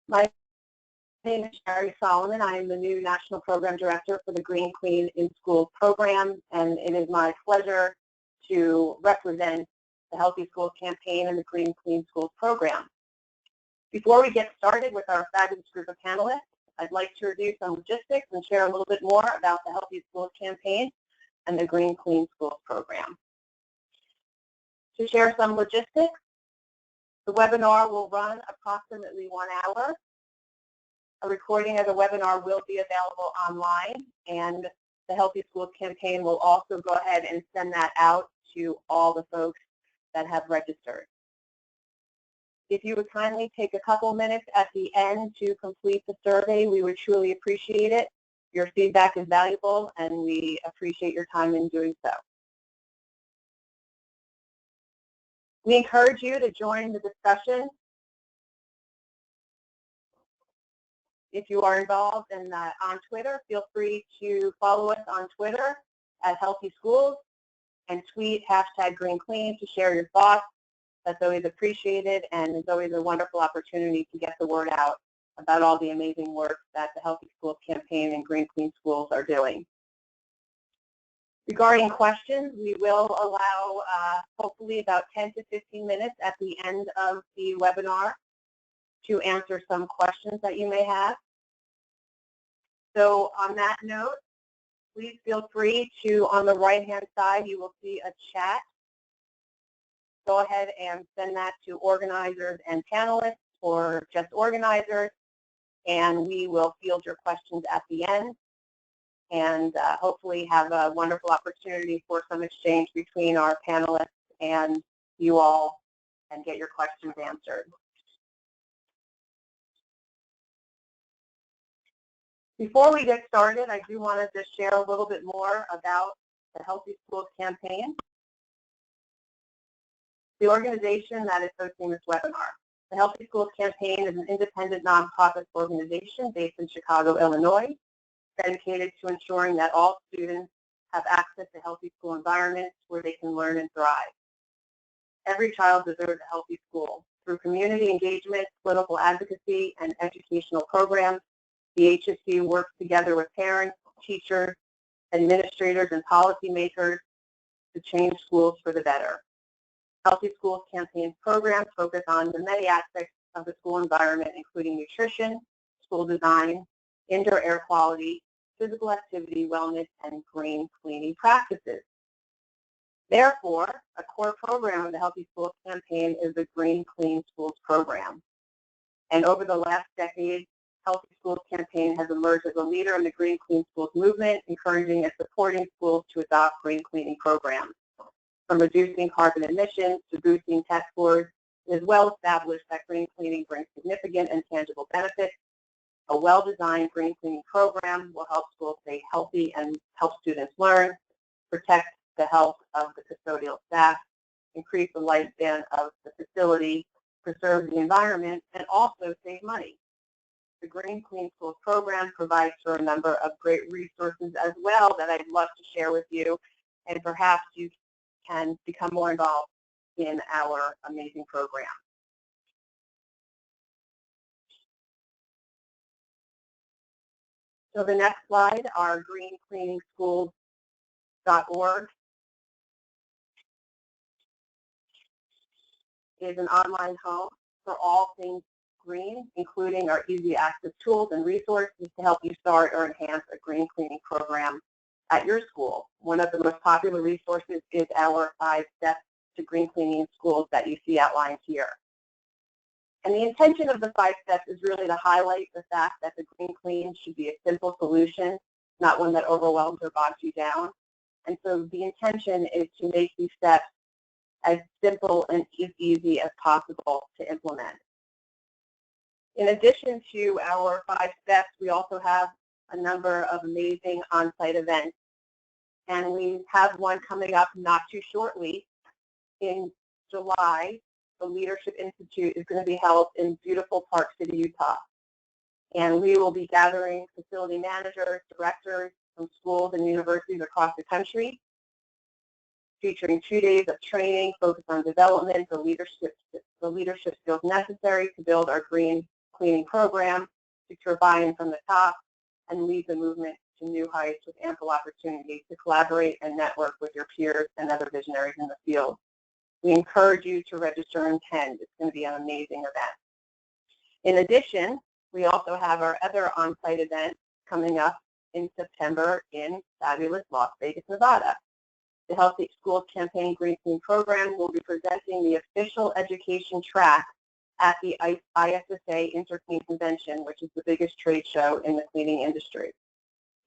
My name is Sherry Solomon. I am the new National Program Director for the Green Clean in Schools program, and it is my pleasure to represent the Healthy Schools campaign and the Green Clean Schools program. Before we get started with our fabulous group of panelists, I'd like to review some logistics and share a little bit more about the Healthy Schools campaign and the Green Clean Schools program. To share some logistics, the webinar will run approximately 1 hour. A recording of the webinar will be available online, and the Healthy Schools campaign will also go ahead and send that out to all the folks that have registered. If you would kindly take a couple minutes at the end to complete the survey, we would truly appreciate it. Your feedback is valuable, and we appreciate your time in doing so. We encourage you to join the discussion. If you are involved on Twitter, feel free to follow us on Twitter at Healthy Schools and tweet #GreenClean to share your thoughts. That's always appreciated, and it's always a wonderful opportunity to get the word out about all the amazing work that the Healthy Schools campaign and Green Clean Schools are doing. Regarding questions, we will allow hopefully about 10 to 15 minutes at the end of the webinar to answer some questions that you may have. So on that note, please feel free to, on the right-hand side, you will see a chat. Go ahead and send that to organizers and panelists or just organizers, and we will field your questions at the end and hopefully have a wonderful opportunity for some exchange between our panelists and you all and get your questions answered. Before we get started, I do want to just share a little bit more about the Healthy Schools campaign, the organization that is hosting this webinar. The Healthy Schools campaign is an independent nonprofit organization based in Chicago, Illinois, dedicated to ensuring that all students have access to healthy school environments where they can learn and thrive. Every child deserves a healthy school. Through community engagement, political advocacy, and educational programs, the HSC works together with parents, teachers, administrators, and policymakers to change schools for the better. Healthy Schools campaign programs focus on the many aspects of the school environment, including nutrition, school design, indoor air quality, physical activity, wellness, and green cleaning practices. Therefore, a core program of the Healthy Schools campaign is the Green Clean Schools program. And over the last decade, Healthy Schools campaign has emerged as a leader in the Green Clean Schools movement, encouraging and supporting schools to adopt green cleaning programs. From reducing carbon emissions to boosting test scores, it is well established that green cleaning brings significant and tangible benefits. A well-designed green cleaning program will help schools stay healthy and help students learn, protect the health of the custodial staff, increase the lifespan of the facility, preserve the environment, and also save money. The Green Clean Schools program provides for a number of great resources as well that I'd love to share with you, and perhaps you can become more involved in our amazing program. So the next slide, our greencleaningschools.org is an online home for all things green, including our easy access tools and resources to help you start or enhance a green cleaning program at your school. One of the most popular resources is our 5 steps to green cleaning in schools that you see outlined here. And the intention of the 5 steps is really to highlight the fact that the green clean should be a simple solution, not one that overwhelms or bogs you down. And so the intention is to make these steps as simple and as easy as possible to implement. In addition to our 5 steps, we also have a number of amazing on-site events. And we have one coming up not too shortly. In July, the Leadership Institute is going to be held in beautiful Park City, Utah. And we will be gathering facility managers, directors from schools and universities across the country, featuring 2 days of training focused on development, the leadership skills necessary to build our green cleaning program, secure buy-in from the top, and lead the movement to new heights with ample opportunity to collaborate and network with your peers and other visionaries in the field. We encourage you to register and attend. It's going to be an amazing event. In addition, we also have our other on-site event coming up in September in fabulous Las Vegas, Nevada. The Healthy Schools Campaign Green Clean Program will be presenting the official education track at the ISSA Interclean Convention, which is the biggest trade show in the cleaning industry.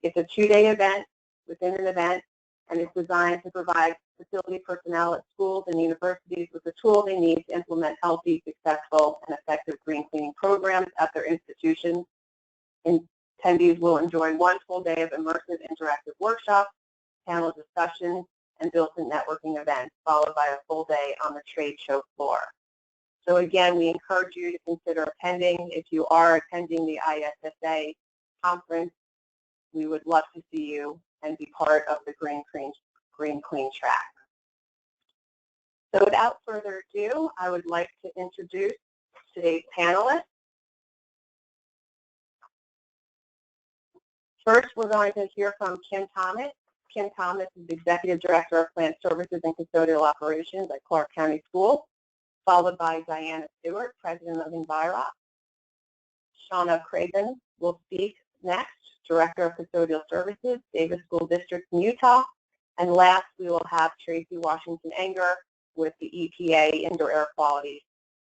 It's a two-day event within an event, and it's designed to provide facility personnel at schools and universities with the tools they need to implement healthy, successful, and effective green cleaning programs at their institutions. Attendees will enjoy one full day of immersive interactive workshops, panel discussions, and built-in networking events, followed by a full day on the trade show floor. So again, we encourage you to consider attending. If you are attending the ISSA conference, we would love to see you and be part of the Green Clean track. So without further ado, I would like to introduce today's panelists. First, we're going to hear from Kim Thomas. Kim Thomas is the Executive Director of Plant Services and Custodial Operations at Clark County Schools, followed by Diana Stewart, President of EnvirOx. Shawna Cragun will speak next, Director of Custodial Services, Davis School District in Utah. And last, we will have Tracy Washington Enger with the EPA Indoor Air Quality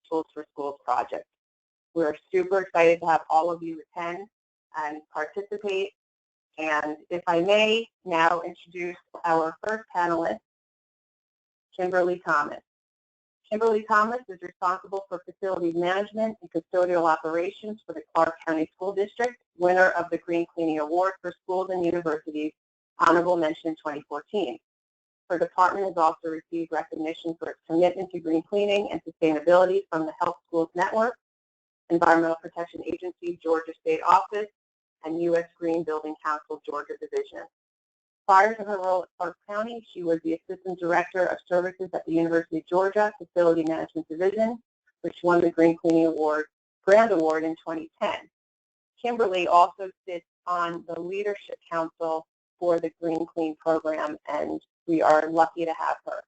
Tools for Schools project. We're super excited to have all of you attend and participate. And if I may now introduce our first panelist, Kimberly Thomas. Kimberly Thomas is responsible for facilities management and custodial operations for the Clark County School District, winner of the Green Cleaning Award for Schools and Universities, honorable mention 2014. Her department has also received recognition for its commitment to green cleaning and sustainability from the Health Schools Network, Environmental Protection Agency, Georgia State Office, and U.S. Green Building Council, Georgia Division. Prior to her role at Clark County, she was the Assistant Director of Services at the University of Georgia Facility Management Division, which won the Green Cleaning Award, Grand Award in 2010. Kimberly also sits on the Leadership Council for the Green Clean program, and we are lucky to have her.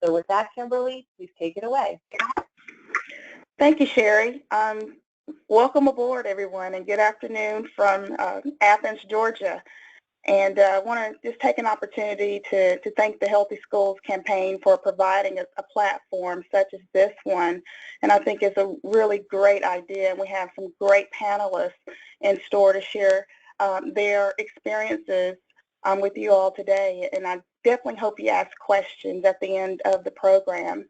So with that, Kimberly, please take it away. Thank you, Sherry. Welcome aboard, everyone, and good afternoon from Athens, Georgia. And I want to just take an opportunity to thank the Healthy Schools campaign for providing a platform such as this one. And I think it's a really great idea. And we have some great panelists in store to share their experiences with you all today. And I definitely hope you ask questions at the end of the program.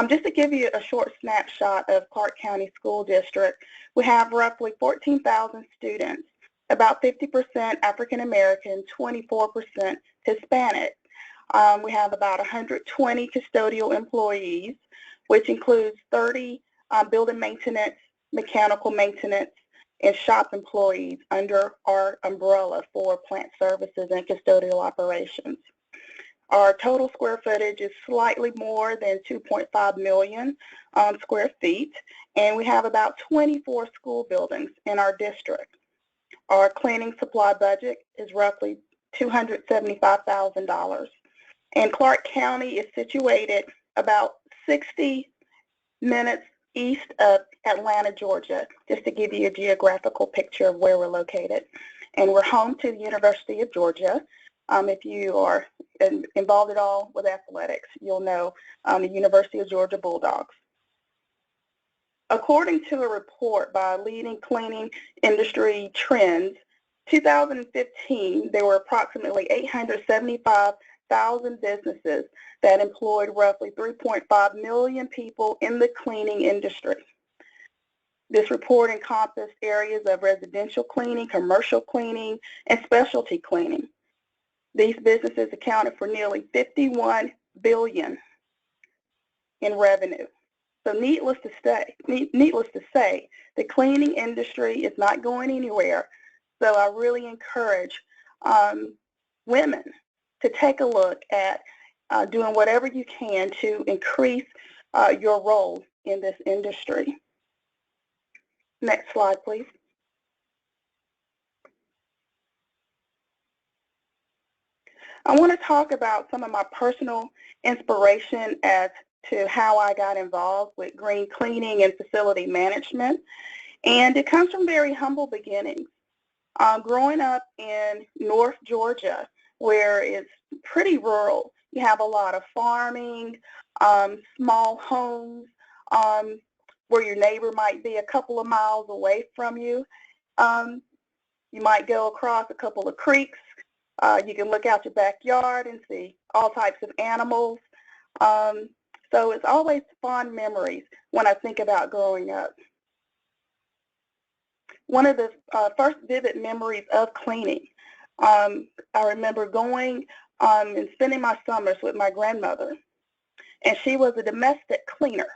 Just to give you a short snapshot of Clark County School District, we have roughly 14,000 students, about 50% African American, 24% Hispanic. We have about 120 custodial employees, which includes 30 building maintenance, mechanical maintenance, and shop employees under our umbrella for plant services and custodial operations. Our total square footage is slightly more than 2.5 million square feet, and we have about 24 school buildings in our district. Our cleaning supply budget is roughly $275,000. And Clark County is situated about 60 minutes east of Atlanta, Georgia, just to give you a geographical picture of where we're located. And we're home to the University of Georgia. If you are involved at all with athletics, you'll know the University of Georgia Bulldogs. According to a report by Leading Cleaning Industry Trends, 2015, there were approximately 875,000 businesses that employed roughly 3.5 million people in the cleaning industry. This report encompassed areas of residential cleaning, commercial cleaning, and specialty cleaning. These businesses accounted for nearly $51 billion in revenue. So needless to say, the cleaning industry is not going anywhere. So I really encourage women to take a look at doing whatever you can to increase your role in this industry. Next slide, please. I want to talk about some of my personal inspiration as to how I got involved with green cleaning and facility management. And it comes from very humble beginnings. Growing up in North Georgia, where it's pretty rural, you have a lot of farming, small homes, where your neighbor might be a couple of miles away from you. You might go across a couple of creeks. You can look out your backyard and see all types of animals. So it's always fond memories when I think about growing up. One of the first vivid memories of cleaning, I remember going and spending my summers with my grandmother, and she was a domestic cleaner,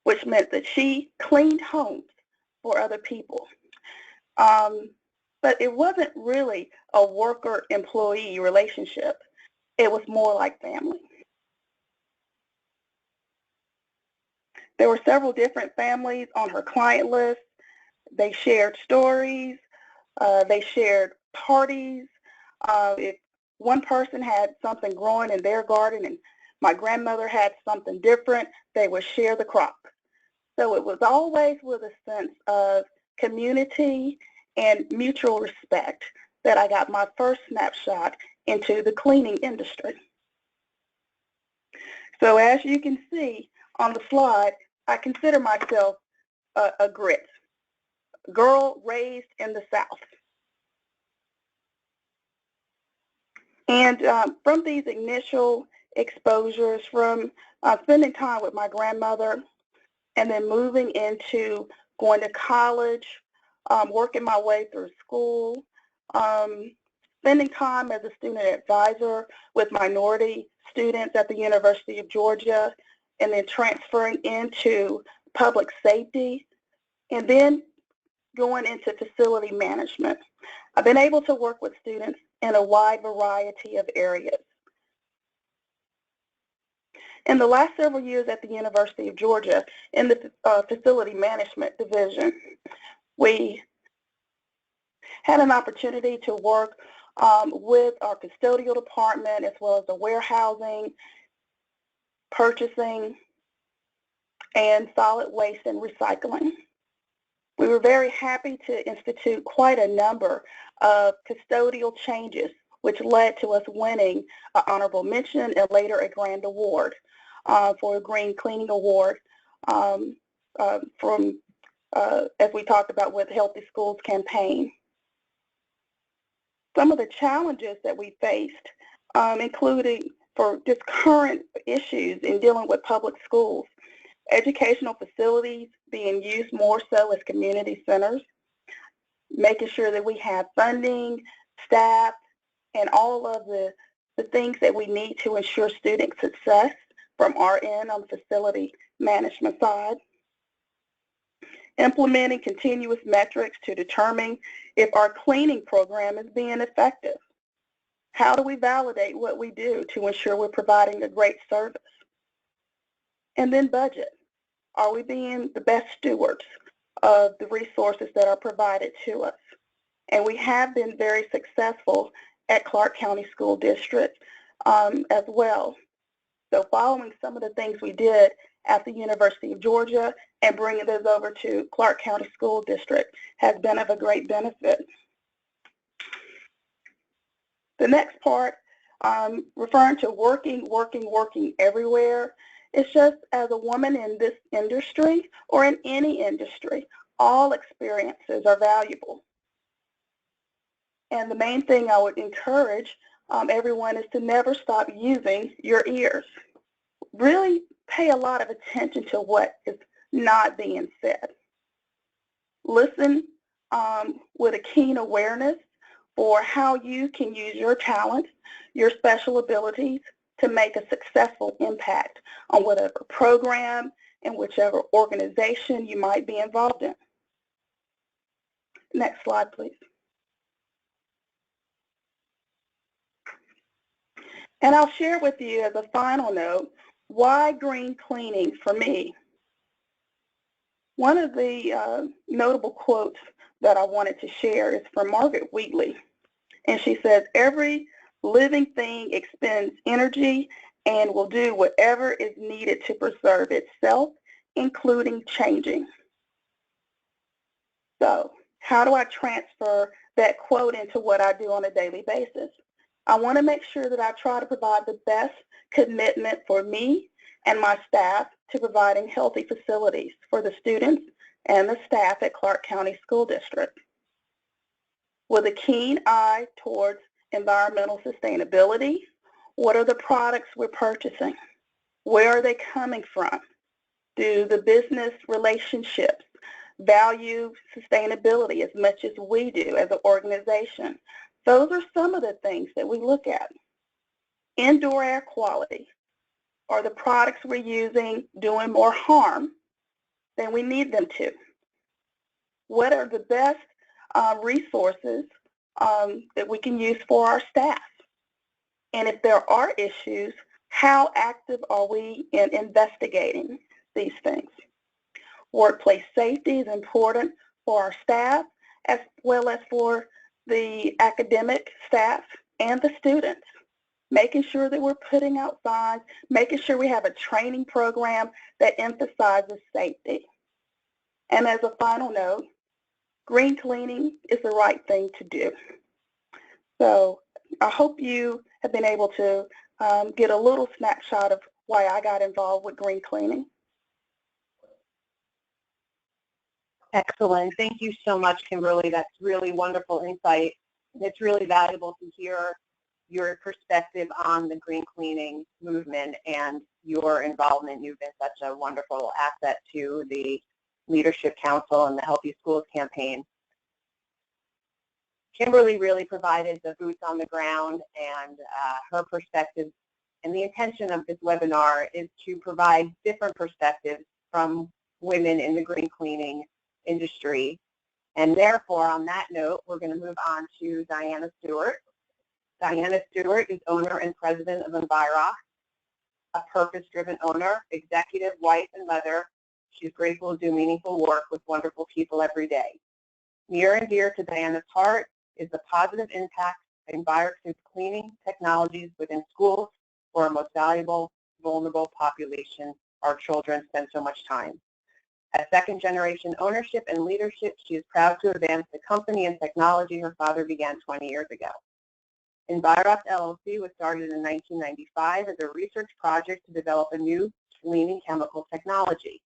which meant that she cleaned homes for other people. But it wasn't really a worker-employee relationship. It was more like family. There were several different families on her client list. They shared stories. They shared parties. If one person had something growing in their garden and my grandmother had something different, they would share the crop. So it was always with a sense of community and mutual respect that I got my first snapshot into the cleaning industry. So as you can see on the slide, I consider myself a grit, girl raised in the South. And from these initial exposures, from spending time with my grandmother and then moving into going to college, working my way through school, spending time as a student advisor with minority students at the University of Georgia, and then transferring into public safety, and then going into facility management. I've been able to work with students in a wide variety of areas. In the last several years at the University of Georgia, in the facility management division, we had an opportunity to work with our custodial department as well as the warehousing, purchasing, and solid waste and recycling. We were very happy to institute quite a number of custodial changes, which led to us winning an honorable mention and later a grand award for a Green Cleaning Award from, as we talked about with Healthy Schools campaign. Some of the challenges that we faced, including for just current issues in dealing with public schools, educational facilities being used more so as community centers, making sure that we have funding, staff, and all of the things that we need to ensure student success from our end on the facility management side. Implementing continuous metrics to determine if our cleaning program is being effective. How do we validate what we do to ensure we're providing a great service? And then budget. Are we being the best stewards of the resources that are provided to us? And we have been very successful at Clark County School District as well. So following some of the things we did at the University of Georgia and bringing those over to Clark County School District has been of a great benefit. The next part, referring to working everywhere, it's just as a woman in this industry or in any industry, all experiences are valuable. And the main thing I would encourage everyone is to never stop using your ears. Really pay a lot of attention to what is not being said. Listen with a keen awareness for how you can use your talent, your special abilities to make a successful impact on whatever program and whichever organization you might be involved in. Next slide, please. And I'll share with you as a final note, why green cleaning for me? One of the notable quotes that I wanted to share is from Margaret Wheatley, and she says, "Every living thing expends energy and will do whatever is needed to preserve itself, including changing." So how do I transfer that quote into what I do on a daily basis? I want to make sure that I try to provide the best commitment for me and my staff to providing healthy facilities for the students and the staff at Clark County School District. With a keen eye towards environmental sustainability, what are the products we're purchasing? Where are they coming from? Do the business relationships value sustainability as much as we do as an organization? Those are some of the things that we look at. Indoor air quality. Are the products we're using doing more harm than we need them to? What are the best resources that we can use for our staff? And if there are issues, how active are we in investigating these things? Workplace safety is important for our staff as well as for the academic staff and the students. Making sure that we're putting out signs, making sure we have a training program that emphasizes safety. And as a final note, green cleaning is the right thing to do. So I hope you have been able to get a little snapshot of why I got involved with green cleaning. Excellent. Thank you so much, Kimberly. That's really wonderful insight. It's really valuable to hear your perspective on the green cleaning movement and your involvement. You've been such a wonderful asset to the Leadership Council and the Healthy Schools campaign. Kimberly really provided the boots on the ground and her perspective. And the intention of this webinar is to provide different perspectives from women in the green cleaning industry. And therefore, on that note, we're going to move on to Diana Stewart. Diana Stewart is owner and president of EnvirOx, a purpose-driven owner, executive, wife, and mother. She's grateful to do meaningful work with wonderful people every day. Near and dear to Diana's heart is the positive impact of EnvirOx's cleaning technologies within schools for our most valuable, vulnerable population, our children, spend so much time. As second-generation ownership and leadership, she is proud to advance the company and technology her father began 20 years ago. EnvirOx LLC was started in 1995 as a research project to develop a new cleaning chemical technology.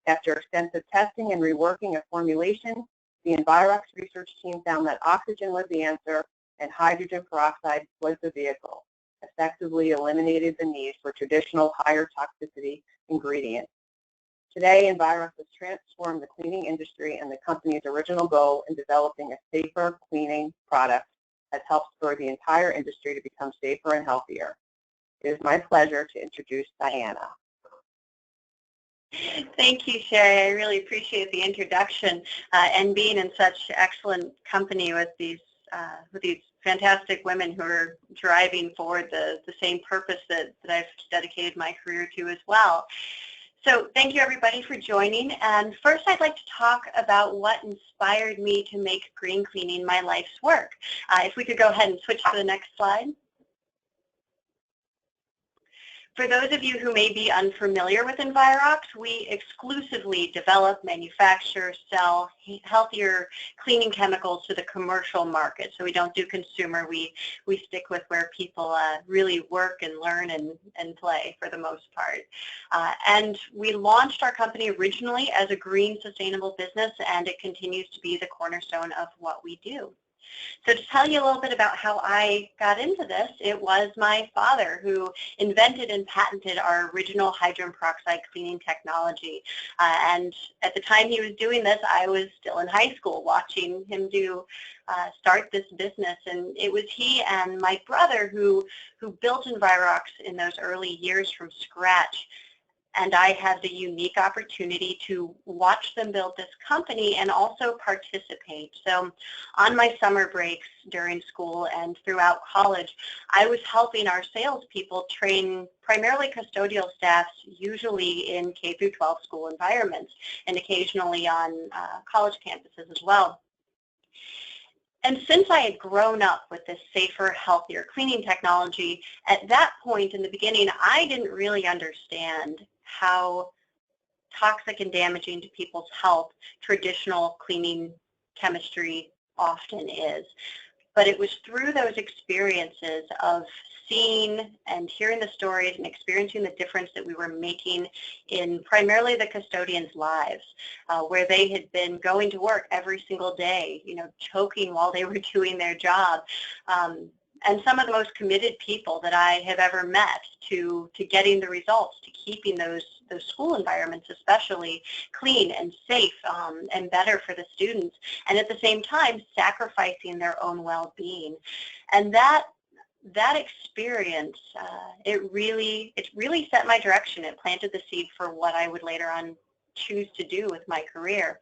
After extensive testing and reworking of formulation, the EnvirOx research team found that oxygen was the answer and hydrogen peroxide was the vehicle, effectively eliminated the need for traditional higher toxicity ingredients. Today, EnvirOx has transformed the cleaning industry, and the company's original goal in developing a safer cleaning product has helped spur the entire industry to become safer and healthier. It is my pleasure to introduce Diana. Thank you, Sherry. I really appreciate the introduction and being in such excellent company with these fantastic women who are driving forward the same purpose that I've dedicated my career to as well. So thank you, everybody, for joining. And first, I'd like to talk about what inspired me to make green cleaning my life's work. If we could go ahead and switch to the next slide. For those of you who may be unfamiliar with EnvirOx, we exclusively develop, manufacture, sell healthier cleaning chemicals to the commercial market. So we don't do consumer. We stick with where people really work and learn and play for the most part. And we launched our company originally as a green, sustainable business, and it continues to be the cornerstone of what we do. So to tell you a little bit about how I got into this, it was my father who invented and patented our original hydrogen peroxide cleaning technology. And at the time he was doing this, I was still in high school watching him start this business. And it was he and my brother who built EnvirOx in those early years from scratch. And I had the unique opportunity to watch them build this company and also participate. So on my summer breaks during school and throughout college, I was helping our salespeople train primarily custodial staffs, usually in K through 12 school environments and occasionally on college campuses as well. And since I had grown up with this safer, healthier cleaning technology, at that point in the beginning, I didn't really understand how toxic and damaging to people's health traditional cleaning chemistry often is. But it was through those experiences of seeing and hearing the stories and experiencing the difference that we were making in primarily the custodians' lives, where they had been going to work every single day, choking while they were doing their job. And some of the most committed people that I have ever met to getting the results, to keeping those school environments especially clean and safe and better for the students, and at the same time sacrificing their own well-being. And that experience, it really set my direction. It planted the seed for what I would later on choose to do with my career.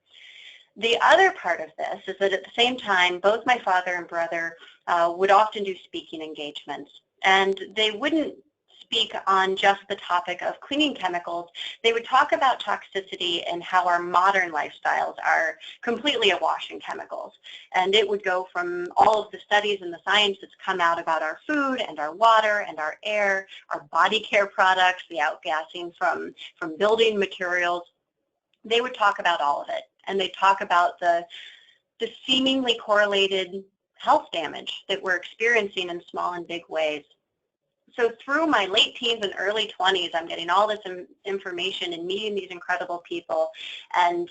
The other part of this is that at the same time, both my father and brother would often do speaking engagements, and they wouldn't speak on just the topic of cleaning chemicals. They would talk about toxicity and how our modern lifestyles are completely awash in chemicals. And it would go from all of the studies and the science that's come out about our food and our water and our air, our body care products, the outgassing from building materials. They would talk about all of it. And they talk about the seemingly correlated health damage that we're experiencing in small and big ways. So through my late teens and early 20s, I'm getting all this information and meeting these incredible people and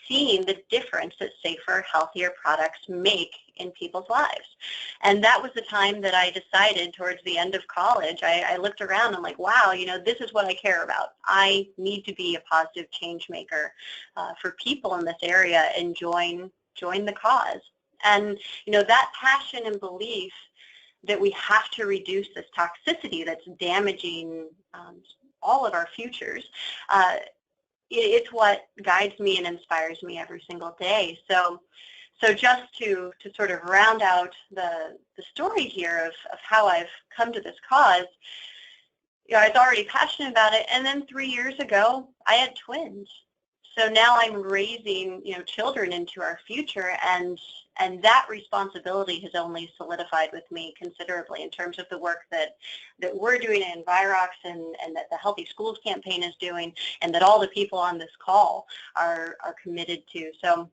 seeing the difference that safer, healthier products make in people's lives. And that was the time that I decided towards the end of college, I looked around, I'm like, wow, this is what I care about. I need to be a positive change maker for people in this area and join the cause. And, that passion and belief that we have to reduce this toxicity that's damaging all of our futures, it's what guides me and inspires me every single day. So just to sort of round out the story here of how I've come to this cause, I was already passionate about it, and then 3 years ago, I had twins. So now I'm raising, children into our future, and that responsibility has only solidified with me considerably in terms of the work that we're doing at EnvirOx and that the Healthy Schools campaign is doing, and that all the people on this call are committed to. So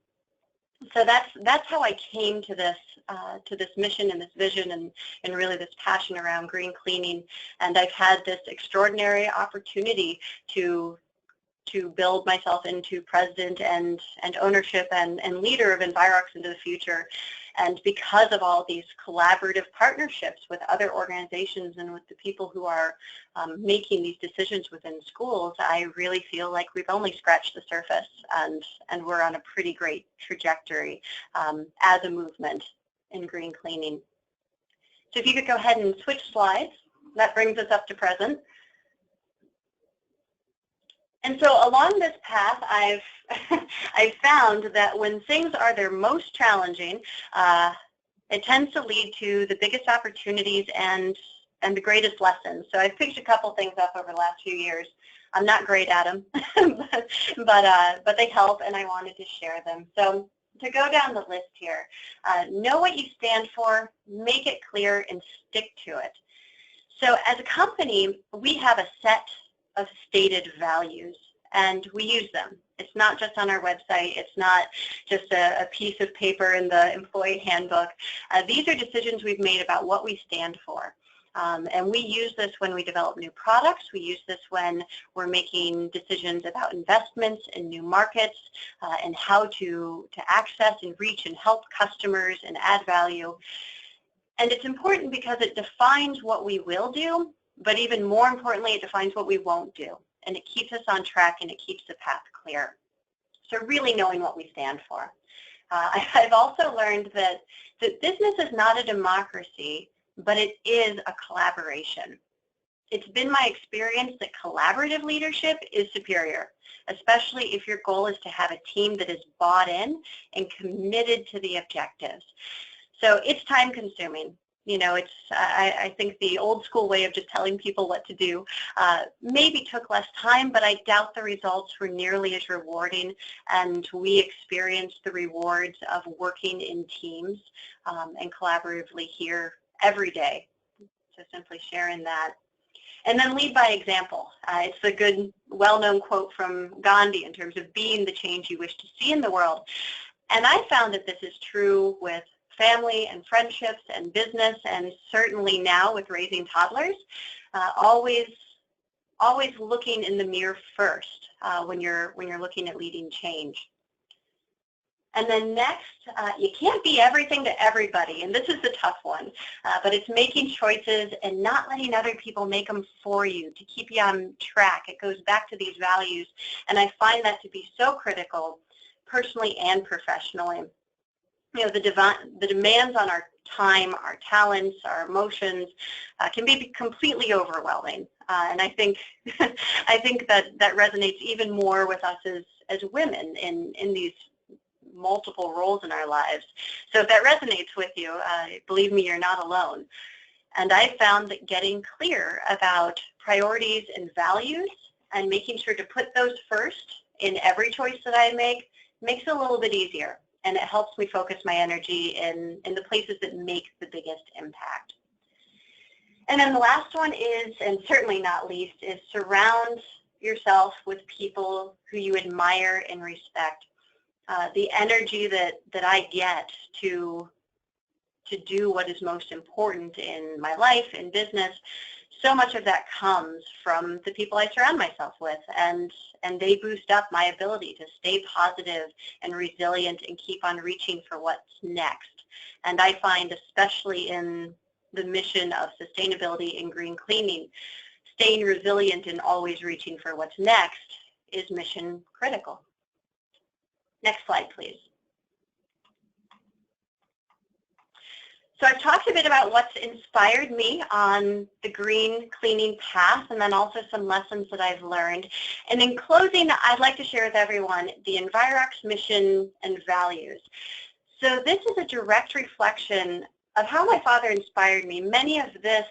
that's how I came to this mission and this vision and really this passion around green cleaning. And I've had this extraordinary opportunity to build myself into president and ownership and leader of EnvirOx into the future. And because of all these collaborative partnerships with other organizations and with the people who are making these decisions within schools, I really feel like we've only scratched the surface, and we're on a pretty great trajectory as a movement in green cleaning. So if you could go ahead and switch slides, that brings us up to present. And so along this path, I've found that when things are their most challenging, it tends to lead to the biggest opportunities and the greatest lessons. So I've picked a couple things up over the last few years. I'm not great at them, but they help, and I wanted to share them. So to go down the list here, know what you stand for, make it clear, and stick to it. So as a company, we have a set of stated values, and we use them. It's not just on our website. It's not just a piece of paper in the employee handbook. These are decisions we've made about what we stand for. And we use this when we develop new products. We use this when we're making decisions about investments in new markets and how to access and reach and help customers and add value. And it's important because it defines what we will do, but even more importantly, it defines what we won't do. And it keeps us on track, and it keeps the path clear. So really knowing what we stand for. I've also learned that business is not a democracy, but it is a collaboration. it's been my experience that collaborative leadership is superior, especially if your goal is to have a team that is bought in and committed to the objectives. So it's time consuming. You know, I think the old school way of just telling people what to do maybe took less time, but I doubt the results were nearly as rewarding, and we experienced the rewards of working in teams and collaboratively here every day. So simply sharing that. And then lead by example. It's a good, well-known quote from Gandhi in terms of being the change you wish to see in the world. And I found that this is true with family and friendships and business, and certainly now with raising toddlers. Always looking in the mirror first when you're looking at leading change. And then next, you can't be everything to everybody, and this is the tough one, but it's making choices and not letting other people make them for you to keep you on track. It goes back to these values, and I find that to be so critical, personally and professionally. You know, the demands on our time, our talents, our emotions can be completely overwhelming, and I think that resonates even more with us as women in these multiple roles in our lives. So if that resonates with you, believe me, you're not alone. And I found that getting clear about priorities and values and making sure to put those first in every choice that I make makes it a little bit easier. And it helps me focus my energy in the places that make the biggest impact. And then the last one is, and certainly not least, is surround yourself with people who you admire and respect. The energy that I get to do what is most important in my life, in business, so much of that comes from the people I surround myself with, and they boost up my ability to stay positive and resilient and keep on reaching for what's next. And I find, especially in the mission of sustainability and green cleaning, staying resilient and always reaching for what's next is mission critical. Next slide, please. So I've talked a bit about what's inspired me on the green cleaning path, and then also some lessons that I've learned. And in closing, I'd like to share with everyone the EnvirOx mission and values. So this is a direct reflection of how my father inspired me. Many of this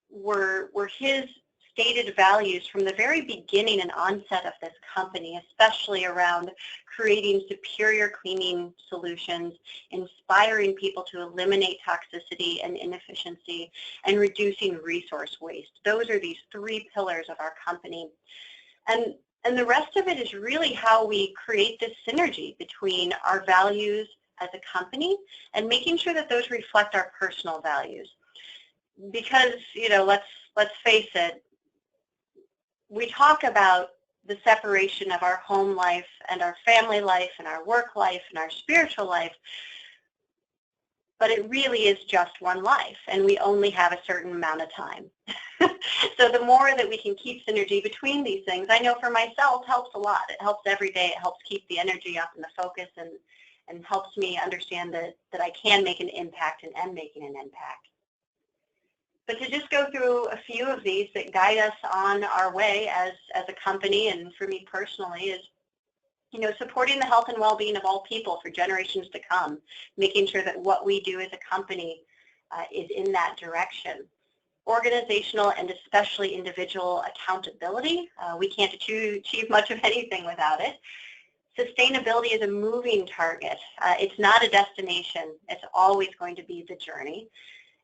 were his stated values from the very beginning and onset of this company, especially around creating superior cleaning solutions, inspiring people to eliminate toxicity and inefficiency, and reducing resource waste. Those are these three pillars of our company. And the rest of it is really how we create this synergy between our values as a company and making sure that those reflect our personal values. Because, you know, let's face it, we talk about the separation of our home life and our family life and our work life and our spiritual life, but it really is just one life, and we only have a certain amount of time. So the more that we can keep synergy between these things, I know for myself, helps a lot. It helps every day. It helps keep the energy up and the focus, and helps me understand that I can make an impact and am making an impact. But to just go through a few of these that guide us on our way as a company, and for me personally, is, you know, supporting the health and well-being of all people for generations to come, making sure that what we do as a company is in that direction. Organizational and especially individual accountability. We can't achieve much of anything without it. Sustainability is a moving target. It's not a destination. It's always going to be the journey.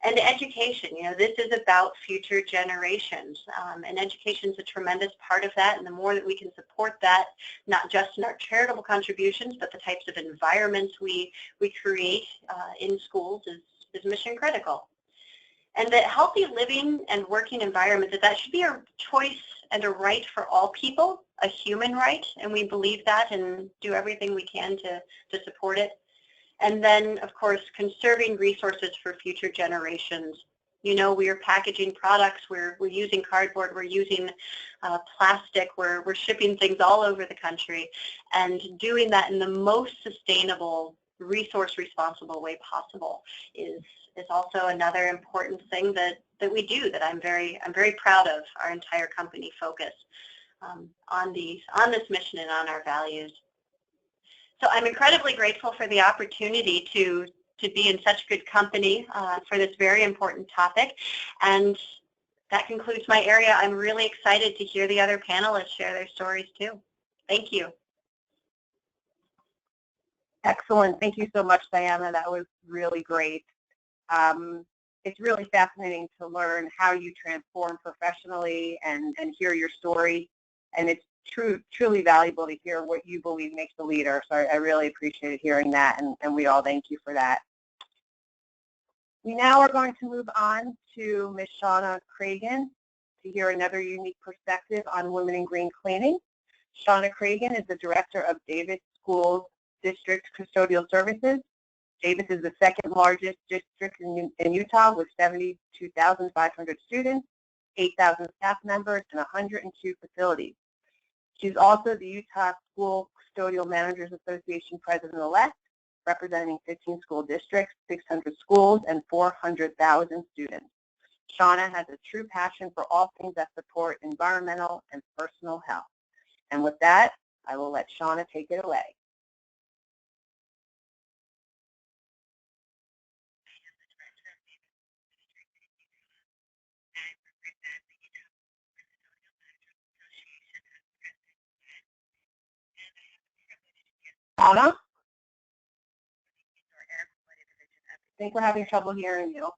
And education, you know, this is about future generations, and education is a tremendous part of that, and the more that we can support that, not just in our charitable contributions, but the types of environments we create in schools is mission critical. And that healthy living and working environment, that should be a choice and a right for all people, a human right, and we believe that and do everything we can to support it. And then, of course, conserving resources for future generations. You know, we are packaging products, we're using cardboard, we're using plastic, we're shipping things all over the country, and doing that in the most sustainable, resource responsible way possible is also another important thing that we do, that I'm very proud of our entire company focus on this mission and on our values. So I'm incredibly grateful for the opportunity to be in such good company for this very important topic. And that concludes my area. I'm really excited to hear the other panelists share their stories too. Thank you. Excellent. Thank you so much, Diana. That was really great. It's really fascinating to learn how you transform professionally and hear your story. And it's truly valuable to hear what you believe makes a leader. So I really appreciated hearing that, and we all thank you for that. We now are going to move on to Ms. Shawna Cragun to hear another unique perspective on women in green cleaning. Shawna Cragun is the director of Davis School District Custodial Services. Davis is the second largest district in Utah with 72,500 students, 8,000 staff members, and 102 facilities. She's also the Utah School Custodial Managers Association president-elect, representing 15 school districts, 600 schools, and 400,000 students. Shawna has a true passion for all things that support environmental and personal health. And with that, I will let Shawna take it away. Shawna? I think we're having trouble hearing you.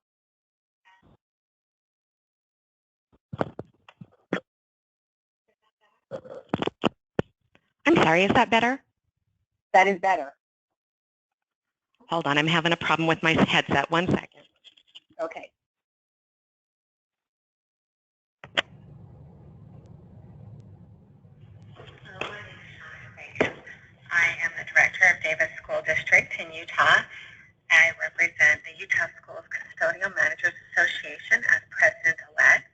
I'm sorry, is that better? That is better. Hold on, I'm having a problem with my headset. 1 second. Okay. I am the director of Davis School District in Utah. I represent the Utah Schools Custodial Managers Association as president-elect,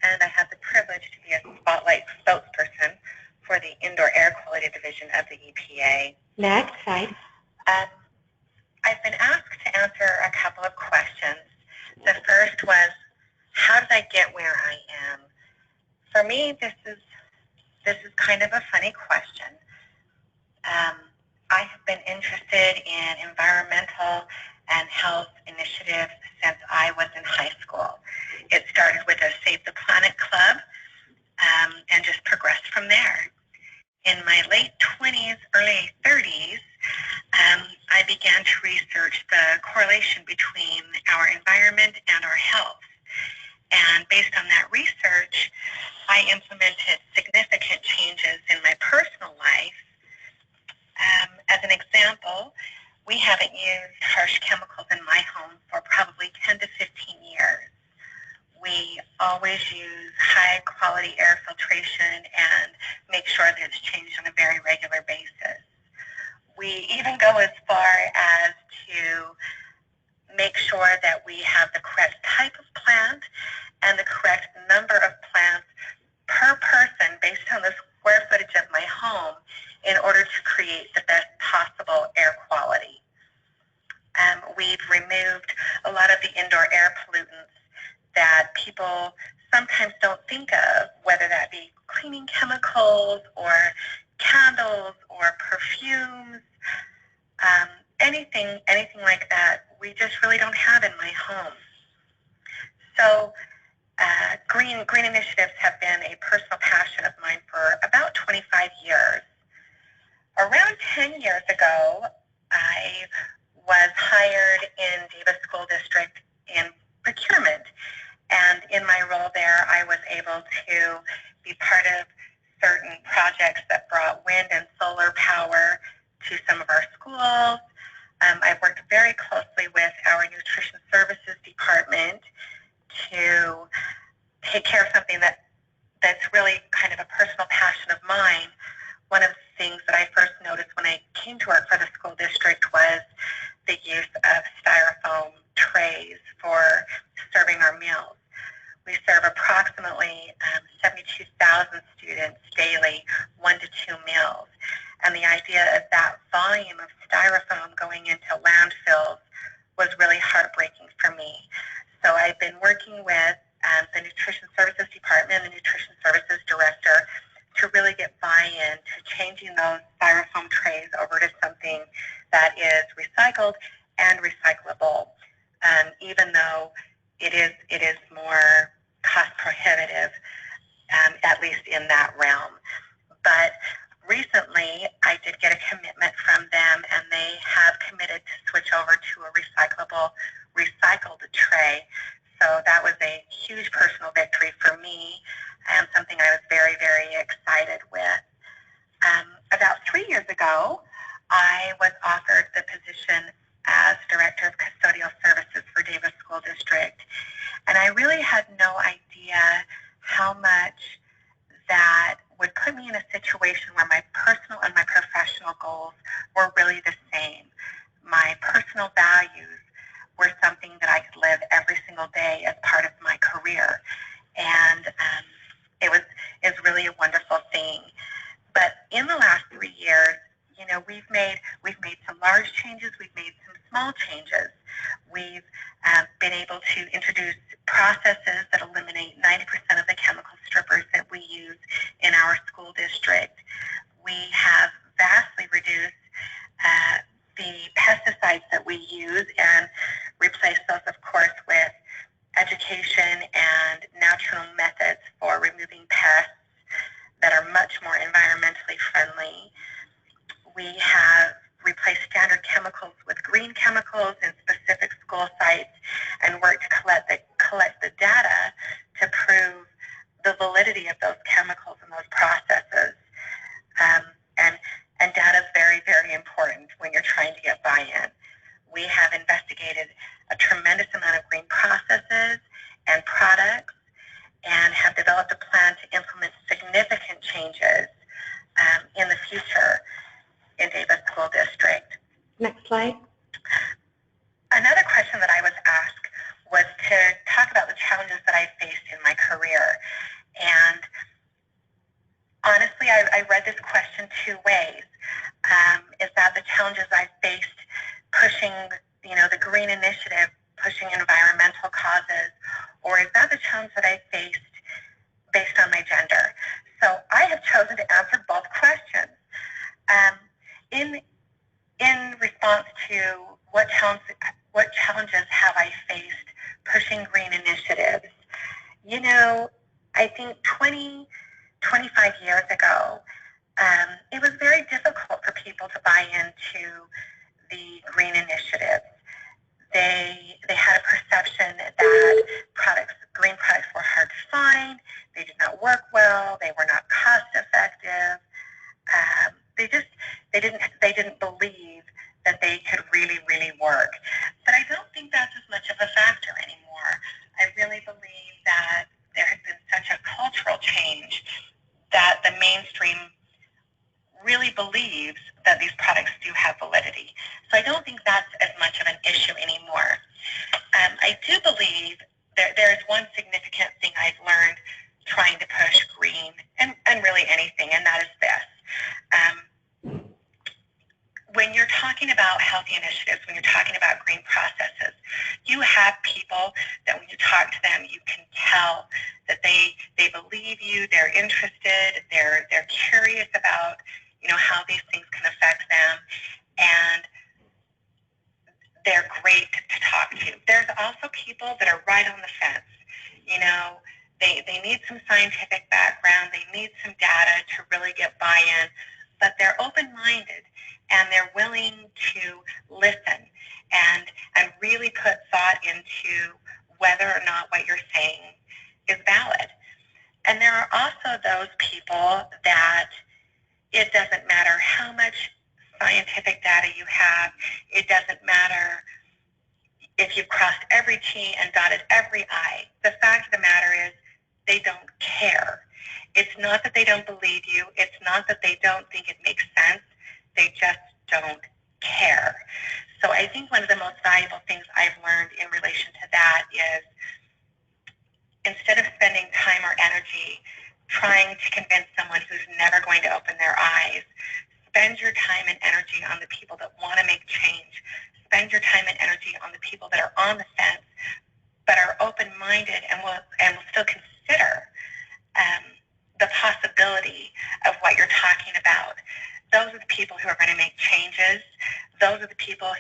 and I have the privilege to be a spotlight spokesperson for the Indoor Air Quality Division of the EPA. Next slide. I've been asked to answer a couple of questions. The first was, how did I get where I am? For me, this is kind of a funny question. I have been interested in environmental and health initiatives since I was in high school. It started with a Save the Planet Club and just progressed from there. In my late 20s, early 30s, I began to research the correlation between our environment and our health. And based on that research, I implemented significant changes in my personal life. As an example, we haven't used harsh chemicals in my home for probably 10 to 15 years. We always use high-quality air filtration and make sure that it's changed on a very regular basis. We even go as far as to make sure that we have the correct type of plant and the correct number of plants per person based on the square footage of my home in order to create the best possible air quality. We've removed a lot of the indoor air pollutants that people sometimes don't think of, whether that be cleaning chemicals or candles or perfumes, anything like that. We just really don't have in my home. So green initiatives have been a personal passion of mine for about 25 years. Around 10 years ago, I was hired in Davis School District in procurement. And in my role there, I was able to be part of certain projects that brought wind and solar power to some of our schools. I've worked very closely with our nutrition services department to take care of something that's really kind of a personal passion of mine. One of the things that I first noticed when I came to work for the school district was the use of styrofoam trays for serving our meals. We serve approximately 72,000 students daily, 1 to 2 meals. And the idea of that volume of styrofoam going into landfills was really heartbreaking for me. So I've been working with the Nutrition Services Department and the Nutrition Services Director to really get buy-in to changing those styrofoam trays over to something that is recycled and recyclable, even though it is more cost prohibitive, at least in that realm. But recently, I did get a commitment from them, and they have committed to switch over to a recycled tray. So that was a huge personal victory for me, and something I was very, very excited with. About 3 years ago, I was offered the position as Director of Custodial Services for Davis School District, and I really had no idea how much that would put me in a situation where my personal and my professional goals were really the same. My personal values were something that I could live every single day as part of my career, and it's really a wonderful thing. But in the last 3 years, you know, we've made some large changes, we've made some small changes. We've been able to introduce processes that eliminate 90% of the chemical strippers that we use in our school district. We have vastly reduced the pesticides that we use and replaced those, of course, with education and natural methods for removing pests that are much more environmentally friendly. We have replaced standard chemicals with green chemicals in specific school sites and worked to collect the data to prove the validity of those chemicals and those processes. And data is very, very important when you're trying to get buy-in. We have investigated a tremendous amount of green processes and products and have developed a plan to implement significant changes in the future in Davis School District. Next slide. Another question that I was asked was to talk about the challenges that I faced in my career. And honestly, I read this question two ways. Is that the challenges I faced pushing, you know, the green initiative, pushing environmental causes, or is that the challenge that I faced based on my gender? So I have chosen to answer both questions. In response to what challenges have I faced pushing green initiatives, you know, I think 25 years ago, it was very difficult for people to buy into the green initiatives. They had a perception that green products were hard to find, they did not work well, they were not cost effective. They didn't believe that they could really, really work. But I don't think that's as much of a factor anymore. I really believe that there has been such a cultural change that the mainstream really believes that these products do have validity. So I don't think that's as much of an issue anymore. I do believe there is one significant thing I've learned trying to push green and really anything, and that is this. When you're talking about healthy initiatives, when you're talking about green processes, you have people that when you talk to them, you can tell that they believe you, they're interested, they're curious about, you know, how these things can affect them, and they're great to talk to. There's also people that are right on the fence. You know, they need some scientific background, they need some data to really get buy-in, but they're open-minded and they're willing to listen and really put thought into whether or not what you're saying is valid. And there are also those people that it doesn't matter how much scientific data you have, it doesn't matter if you've crossed every T and dotted every I. The fact of the matter is they don't care. It's not that they don't believe you. It's not that they don't think it makes sense. They just don't care. So I think one of the most valuable things I've learned in relation to that is instead of spending time or energy trying to convince someone who's never going to open their eyes, spend your time and energy on the people that want to make change. Spend your time and energy on the people that are on the fence but are open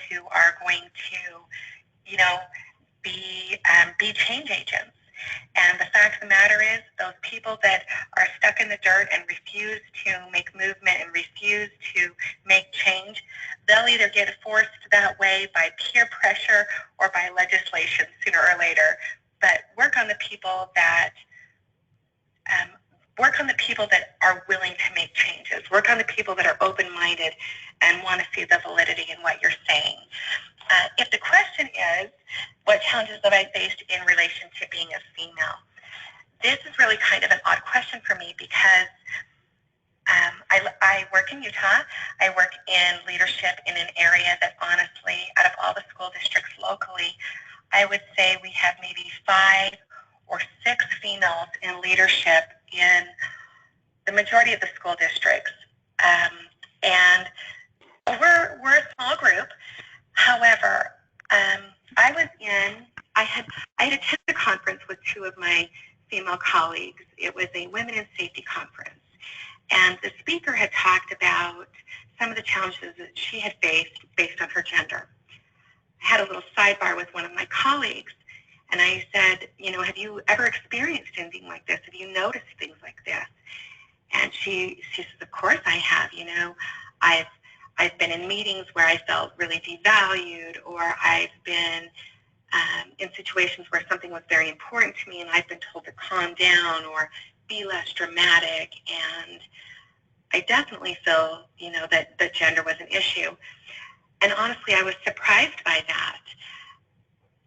who are going to, be change agents. And the fact of the matter is, those people that are stuck in the dirt and refuse to make movement and refuse to make change, they'll either get forced that way by peer pressure or by legislation sooner or later. But work on the people that are willing to make changes. Work on the people that are open-minded and want to see the validity in what you're saying. If the question is, what challenges have I faced in relation to being a female? This is really kind of an odd question for me because I work in Utah. I work in leadership in an area that honestly, out of all the school districts locally, I would say we have maybe 5 or 6 females in leadership in the majority of the school districts. And we're a small group. However, I had attended a conference with 2 of my female colleagues. It was a Women in Safety conference. And the speaker had talked about some of the challenges that she had faced based on her gender. I had a little sidebar with one of my colleagues, and I said, have you ever experienced anything like this? Have you noticed things like this? And she says, of course I have. I've been in meetings where I felt really devalued, or I've been in situations where something was very important to me and I've been told to calm down or be less dramatic. And I definitely feel, that gender was an issue. And honestly, I was surprised by that.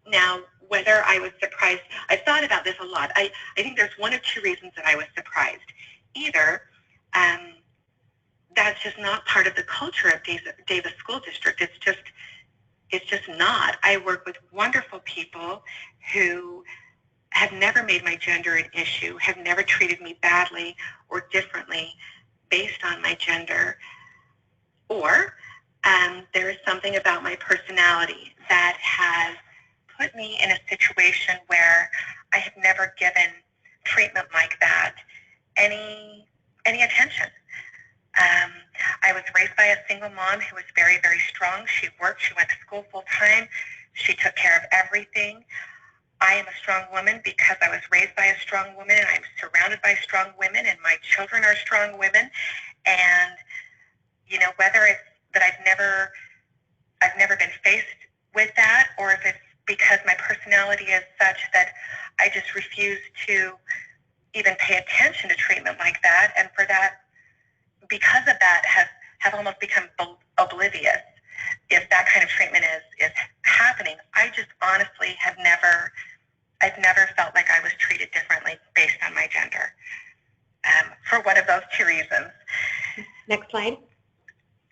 Now, whether I was surprised, I've thought about this a lot. I think there's 1 of 2 reasons that I was surprised. Either that's just not part of the culture of Davis School District. It's just not. I work with wonderful people who have never made my gender an issue, have never treated me badly or differently based on my gender. Or there is something about my personality that has put me in a situation where I have never given treatment like that any attention. I was raised by a single mom who was very, very strong. She worked. She went to school full time. She took care of everything. I am a strong woman because I was raised by a strong woman, and I'm surrounded by strong women, and my children are strong women. And whether it's that I've never been faced with that, or if it's because my personality is such that I just refuse to even pay attention to treatment like that, and for that, because of that, have almost become oblivious if that kind of treatment is happening. I just honestly I've never felt like I was treated differently based on my gender, for one of those 2 reasons. Next slide.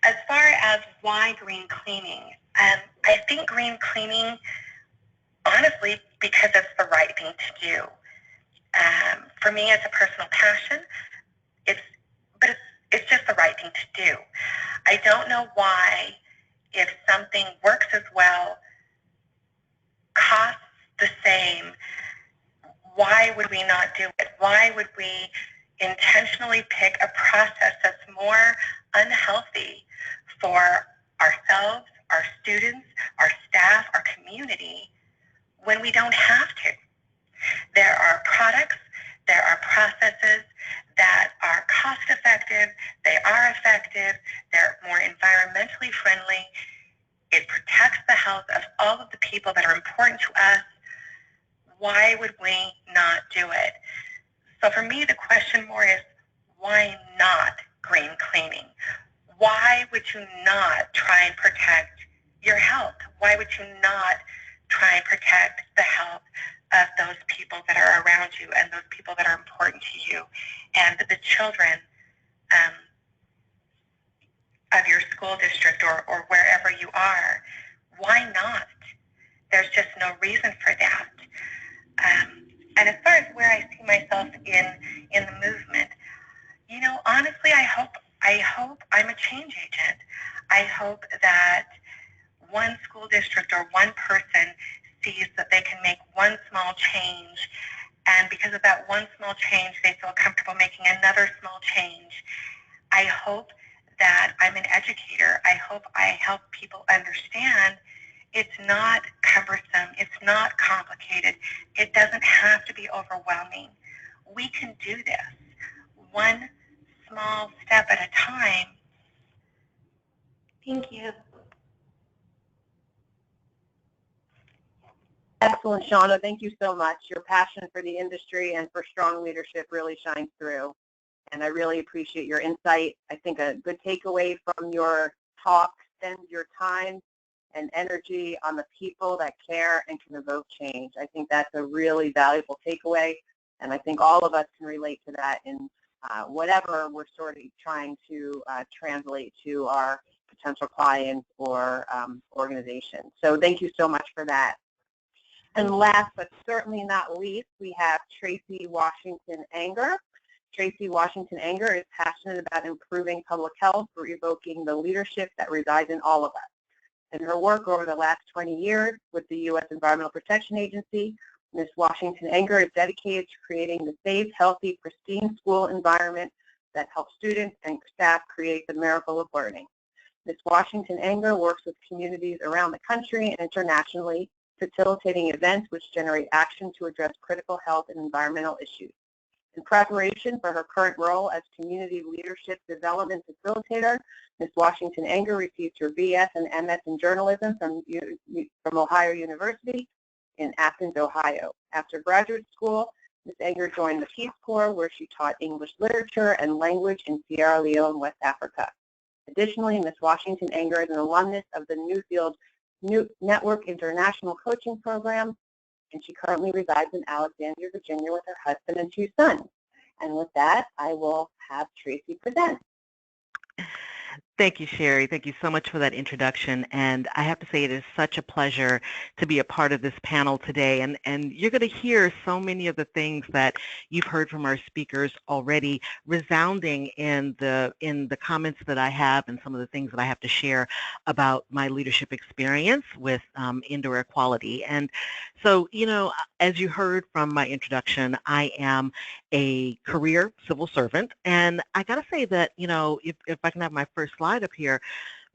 As far as why green cleaning, I think green cleaning, honestly, because it's the right thing to do. For me, it's a personal passion. It's just the right thing to do. I don't know why, if something works as well, costs the same, why would we not do it? Why would we intentionally pick a process that's more unhealthy for ourselves, our students, our staff, our community, when we don't have to? There are products, there are processes that are cost-effective, they are effective, they're more environmentally friendly. It protects the health of all of the people that are important to us. Why would we not do it? So for me, the question more is, why not green cleaning? Why would you not try and protect your health? Why would you not try and protect the health of those people that are around you and those people that are important to you and the children of your school district or wherever you are? Why not? There's just no reason for that. And as far as where I see myself in the movement, honestly, I hope I'm a change agent. I hope that one school district or one person sees that they can make one small change, and because of that one small change, they feel comfortable making another small change. I hope that I'm an educator, I hope I help people understand it's not cumbersome, it's not complicated, it doesn't have to be overwhelming. We can do this one small step at a time. Thank you. Excellent, Shawna. Thank you so much. Your passion for the industry and for strong leadership really shines through. And I really appreciate your insight. I think a good takeaway from your talk: spend your time and energy on the people that care and can evoke change. I think that's a really valuable takeaway, and I think all of us can relate to that in whatever we're sort of trying to translate to our potential clients or organizations. So thank you so much for that. And last but certainly not least, we have Tracy Washington Enger. Tracy Washington Enger is passionate about improving public health through evoking the leadership that resides in all of us. In her work over the last 20 years with the U.S. Environmental Protection Agency, Ms. Washington Enger is dedicated to creating the safe, healthy, pristine school environment that helps students and staff create the miracle of learning. Ms. Washington Enger works with communities around the country and internationally, facilitating events which generate action to address critical health and environmental issues. In preparation for her current role as Community Leadership Development Facilitator, Ms. Washington Enger received her BS and MS in Journalism from Ohio University in Athens, Ohio. After graduate school, Ms. Enger joined the Peace Corps, where she taught English literature and language in Sierra Leone, West Africa. Additionally, Ms. Washington Enger is an alumnus of the Newfield Network International Coaching Program, and she currently resides in Alexandria, Virginia with her husband and 2 sons. And with that, I will have Tracy present. Thank you, Sherry. Thank you so much for that introduction. And I have to say it is such a pleasure to be a part of this panel today. And you're going to hear so many of the things that you've heard from our speakers already resounding in the comments that I have and some of the things that I have to share about my leadership experience with indoor air quality. And so, you know, as you heard from my introduction, I am a career civil servant. And I got to say that, you know, if I can have my first slide up here,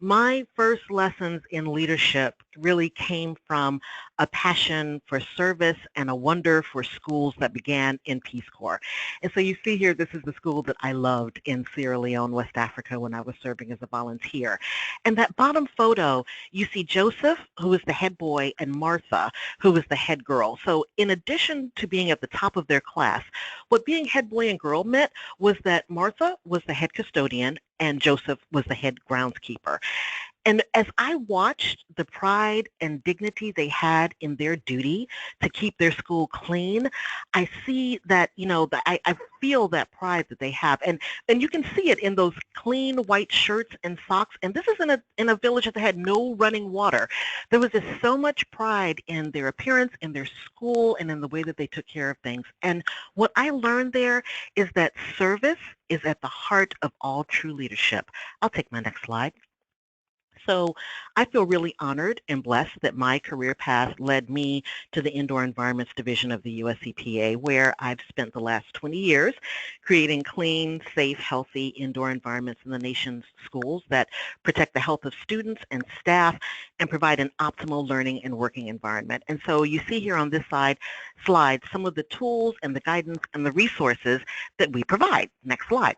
my first lessons in leadership really came from a passion for service and a wonder for schools that began in Peace Corps. And so you see here, this is the school that I loved in Sierra Leone, West Africa, when I was serving as a volunteer. And that bottom photo, you see Joseph, who is the head boy, and Martha, who is the head girl. So in addition to being at the top of their class, what being head boy and girl meant was that Martha was the head custodian and Joseph was the head groundskeeper. And as I watched the pride and dignity they had in their duty to keep their school clean, I see that, you know, I feel that pride that they have. And you can see it in those clean white shirts and socks. And this is in a village that had no running water. There was just so much pride in their appearance, in their school, and in the way that they took care of things. And what I learned there is that service is at the heart of all true leadership. I'll take my next slide. So I feel really honored and blessed that my career path led me to the Indoor Environments Division of the US EPA, where I've spent the last 20 years creating clean, safe, healthy indoor environments in the nation's schools that protect the health of students and staff and provide an optimal learning and working environment. And so you see here on this slide some of the tools and the guidance and the resources that we provide. Next slide.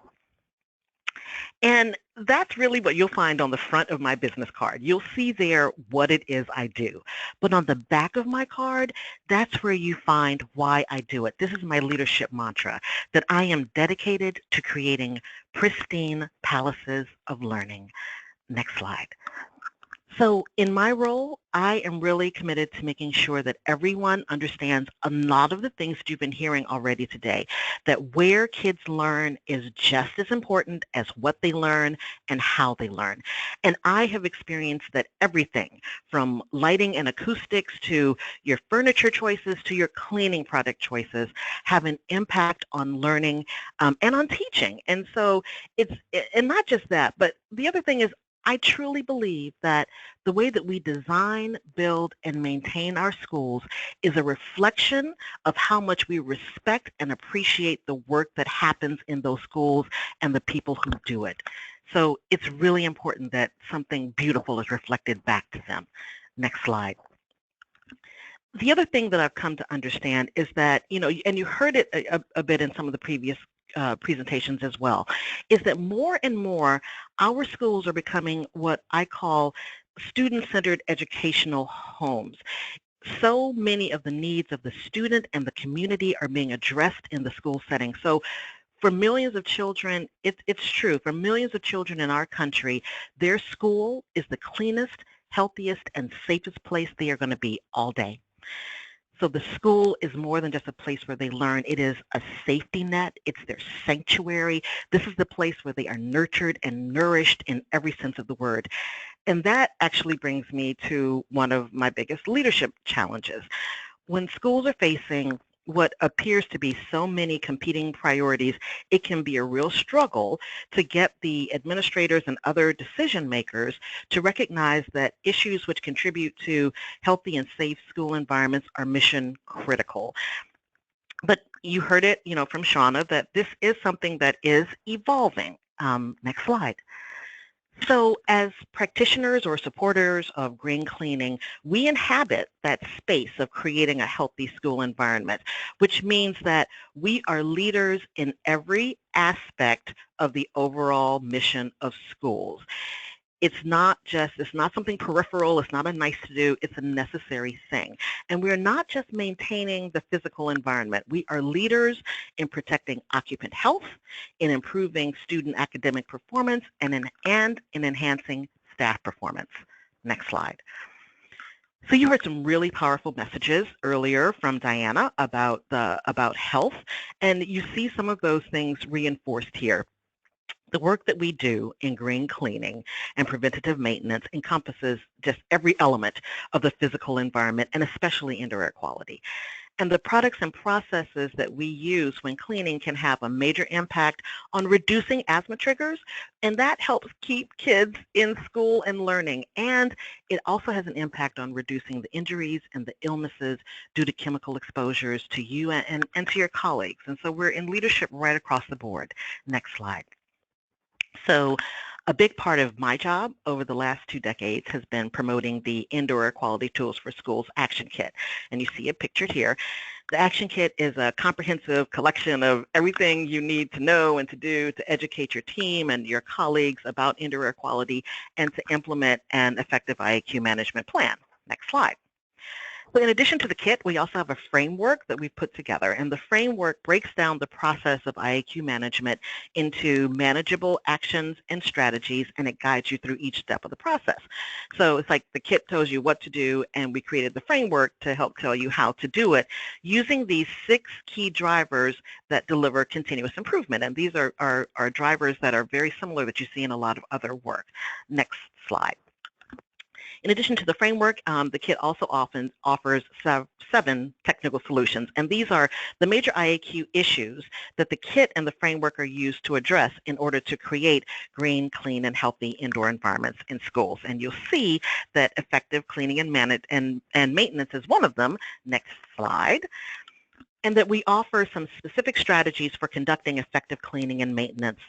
And that's really what you'll find on the front of my business card. You'll see there what it is I do. But on the back of my card, that's where you find why I do it. This is my leadership mantra, that I am dedicated to creating pristine palaces of learning. Next slide. So in my role, I am really committed to making sure that everyone understands a lot of the things that you've been hearing already today, that where kids learn is just as important as what they learn and how they learn. And I have experienced that everything from lighting and acoustics to your furniture choices to your cleaning product choices have an impact on learning and on teaching. And so and not just that, but the other thing is I truly believe that the way that we design, build, and maintain our schools is a reflection of how much we respect and appreciate the work that happens in those schools and the people who do it. So it's really important that something beautiful is reflected back to them. Next slide. The other thing that I've come to understand is that, and you heard it a bit in some of the previous presentations as well, is that more and more our schools are becoming what I call student-centered educational homes. So many of the needs of the student and the community are being addressed in the school setting. So for millions of children, it's true, for millions of children in our country, their school is the cleanest, healthiest, and safest place they are going to be all day. So the school is more than just a place where they learn. It is a safety net. It's their sanctuary. This is the place where they are nurtured and nourished in every sense of the word. And that actually brings me to one of my biggest leadership challenges. When schools are facing what appears to be so many competing priorities, it can be a real struggle to get the administrators and other decision makers to recognize that issues which contribute to healthy and safe school environments are mission critical. But you heard it, from Shawna, that this is something that is evolving. Next slide. So as practitioners or supporters of green cleaning, we inhabit that space of creating a healthy school environment, which means that we are leaders in every aspect of the overall mission of schools. It's not something peripheral, it's not a nice to do, it's a necessary thing. And we're not just maintaining the physical environment. We are leaders in protecting occupant health, in improving student academic performance, and in enhancing staff performance. Next slide. So you heard some really powerful messages earlier from Diana about health, and you see some of those things reinforced here. The work that we do in green cleaning and preventative maintenance encompasses just every element of the physical environment, and especially indoor air quality. And the products and processes that we use when cleaning can have a major impact on reducing asthma triggers, and that helps keep kids in school and learning. And it also has an impact on reducing the injuries and the illnesses due to chemical exposures to you and to your colleagues. And so we're in leadership right across the board. Next slide. So a big part of my job over the last 2 decades has been promoting the Indoor Air Quality Tools for Schools Action Kit. And you see it pictured here. The Action Kit is a comprehensive collection of everything you need to know and to do to educate your team and your colleagues about indoor air quality and to implement an effective IAQ management plan. Next slide. So in addition to the kit, we also have a framework that we've put together, and the framework breaks down the process of IAQ management into manageable actions and strategies, and it guides you through each step of the process. So it's like the kit tells you what to do, and we created the framework to help tell you how to do it using these 6 key drivers that deliver continuous improvement. And these are drivers that are very similar that you see in a lot of other work. Next slide. In addition to the framework, the kit also often offers 7 technical solutions, and these are the major IAQ issues that the kit and the framework are used to address in order to create green, clean, and healthy indoor environments in schools. And you'll see that effective cleaning and maintenance is one of them. Next slide. And that we offer some specific strategies for conducting effective cleaning and maintenance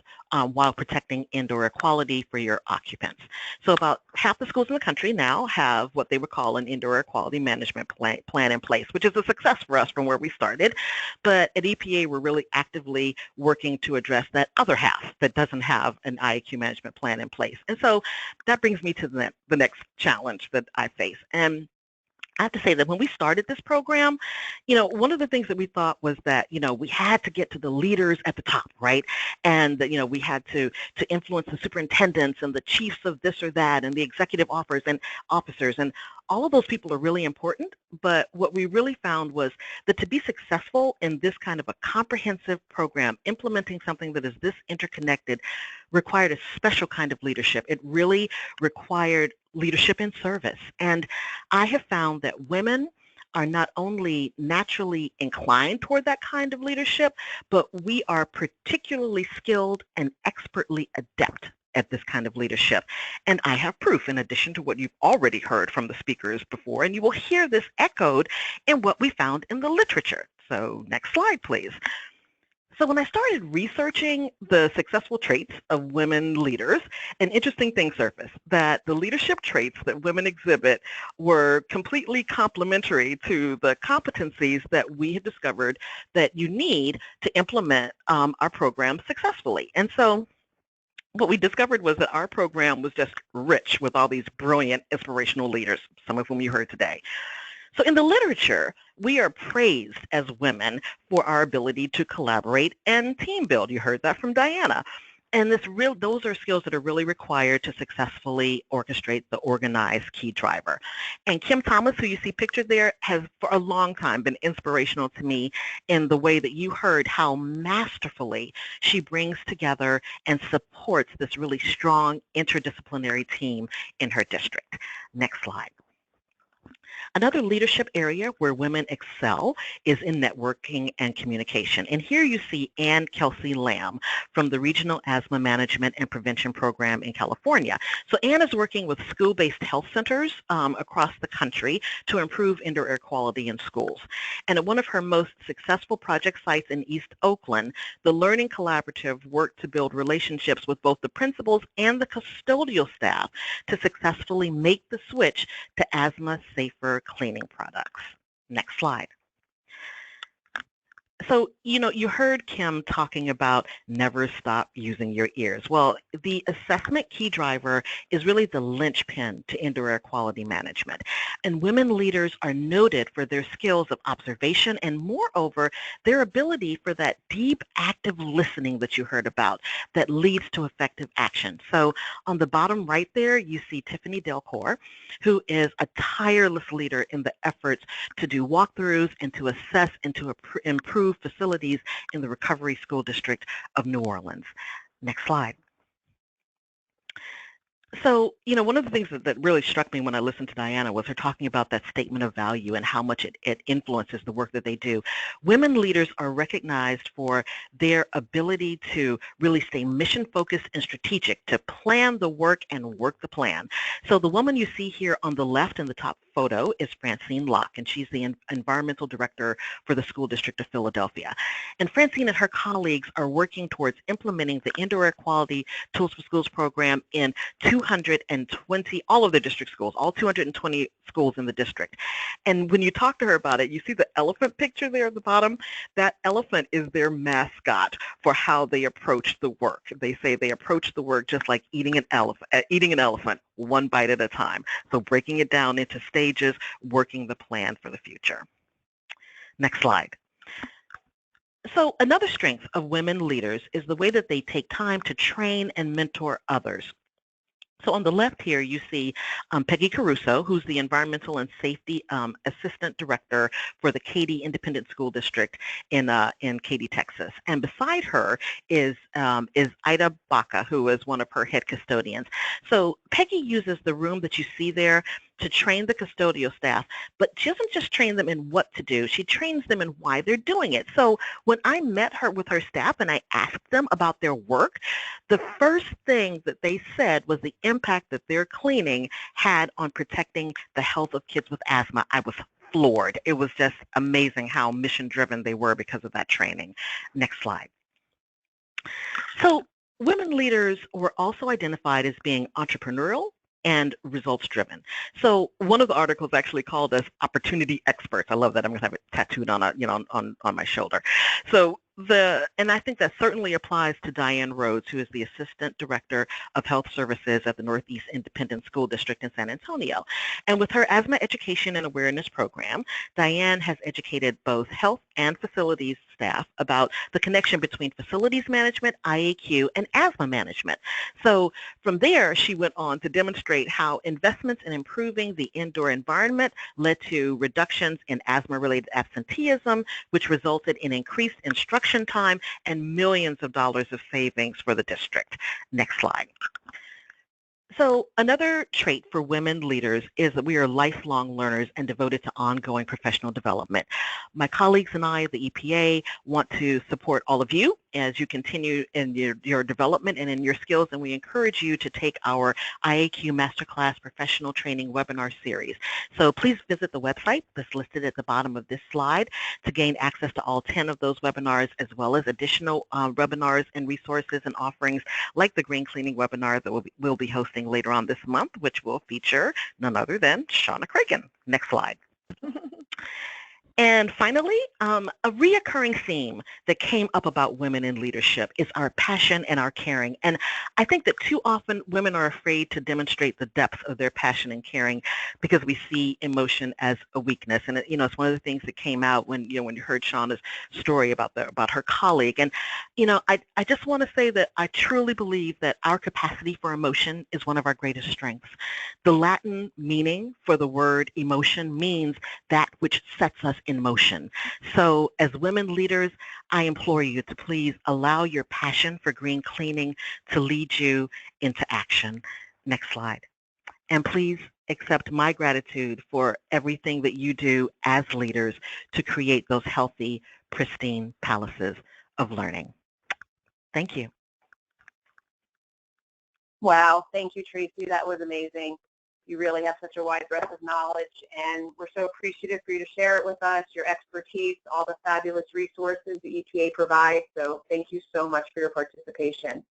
while protecting indoor air quality for your occupants. So about half the schools in the country now have what they would call an indoor air quality management plan in place, which is a success for us from where we started. But at EPA, we're really actively working to address that other half that doesn't have an IAQ management plan in place. And so that brings me to the next challenge that I face. And I have to say that when we started this program, one of the things that we thought was that, we had to get to the leaders at the top, right? And that, we had to influence the superintendents and the chiefs of this or that and the executive officers and all of those people are really important. But what we really found was that to be successful in this kind of a comprehensive program, implementing something that is this interconnected required a special kind of leadership. It really required leadership in service. And I have found that women are not only naturally inclined toward that kind of leadership, but we are particularly skilled and expertly adept at this kind of leadership. And I have proof in addition to what you've already heard from the speakers before, and you will hear this echoed in what we found in the literature. So next slide, please. So when I started researching the successful traits of women leaders, an interesting thing surfaced, that the leadership traits that women exhibit were completely complementary to the competencies that we had discovered that you need to implement our program successfully. And so what we discovered was that our program was just rich with all these brilliant, inspirational leaders, some of whom you heard today. So in the literature, we are praised as women for our ability to collaborate and team build. You heard that from Diana. And those are skills that are really required to successfully orchestrate the organized key driver. And Kim Thomas, who you see pictured there, has for a long time been inspirational to me in the way that you heard how masterfully she brings together and supports this really strong interdisciplinary team in her district. Next slide. Another leadership area where women excel is in networking and communication. And here you see Ann Kelsey Lamb from the Regional Asthma Management and Prevention Program in California. So Ann is working with school-based health centers across the country to improve indoor air quality in schools. And at one of her most successful project sites in East Oakland, the Learning Collaborative worked to build relationships with both the principals and the custodial staff to successfully make the switch to asthma-safer cleaning products. Next slide. So, you heard Kim talking about never stop using your ears. Well, the assessment key driver is really the linchpin to indoor air quality management. And women leaders are noted for their skills of observation and, moreover, their ability for that deep, active listening that you heard about that leads to effective action. So on the bottom right there, you see Tiffany Delcourt, who is a tireless leader in the efforts to do walkthroughs and to assess and to improve facilities in the Recovery School District of New Orleans. Next slide. So, one of the things that really struck me when I listened to Diana was her talking about that statement of value and how much it influences the work that they do. Women leaders are recognized for their ability to really stay mission-focused and strategic, to plan the work and work the plan. So the woman you see here on the left in the top photo is Francine Locke, and she's the environmental director for the School District of Philadelphia. And Francine and her colleagues are working towards implementing the Indoor Air Quality Tools for Schools program in 220, all of the district schools, all 220 schools in the district. And when you talk to her about it, you see the elephant picture there at the bottom? That elephant is their mascot for how they approach the work. They say they approach the work just like eating an elephant, one bite at a time. So breaking it down into stages, working the plan for the future. Next slide. So another strength of women leaders is the way that they take time to train and mentor others. So on the left here, you see Peggy Caruso, who's the Environmental and Safety Assistant Director for the Katy Independent School District in Katy, Texas. And beside her is Ida Baca, who is one of her head custodians. So Peggy uses the room that you see there to train the custodial staff, but she doesn't just train them in what to do, she trains them in why they're doing it. So when I met her with her staff and I asked them about their work, the first thing that they said was the impact that their cleaning had on protecting the health of kids with asthma. I was floored. It was just amazing how mission-driven they were because of that training. Next slide. So women leaders were also identified as being entrepreneurial and results-driven. So one of the articles actually called us opportunity experts. I love that. I'm going to have it tattooed on on my shoulder. So and I think that certainly applies to Diane Rhodes, who is the Assistant Director of Health Services at the Northeast Independent School District in San Antonio. And with her asthma education and awareness program, Diane has educated both health and facilities staff about the connection between facilities management, IAQ, and asthma management. So from there, she went on to demonstrate how investments in improving the indoor environment led to reductions in asthma-related absenteeism, which resulted in increased instruction time and millions of dollars of savings for the district. Next slide. So another trait for women leaders is that we are lifelong learners and devoted to ongoing professional development. My colleagues and I at the EPA want to support all of you as you continue in your development and in your skills, and we encourage you to take our IAQ Masterclass Professional Training Webinar Series. So please visit the website that's listed at the bottom of this slide to gain access to all 10 of those webinars, as well as additional webinars and resources and offerings like the green cleaning webinar that we'll be hosting later on this month, which will feature none other than Shawna Cragun. Next slide. And finally, a reoccurring theme that came up about women in leadership is our passion and our caring. And I think that too often women are afraid to demonstrate the depth of their passion and caring because we see emotion as a weakness. And it's one of the things that came out when you heard Shawna's story about her colleague. And I just want to say that I truly believe that our capacity for emotion is one of our greatest strengths. The Latin meaning for the word emotion means that which sets us in motion. So as women leaders, I implore you to please allow your passion for green cleaning to lead you into action. Next slide. And please accept my gratitude for everything that you do as leaders to create those healthy, pristine palaces of learning. Thank you. Wow, thank you, Tracy. That was amazing. You really have such a wide breadth of knowledge, and we're so appreciative for you to share it with us, your expertise, all the fabulous resources the EPA provides. So thank you so much for your participation.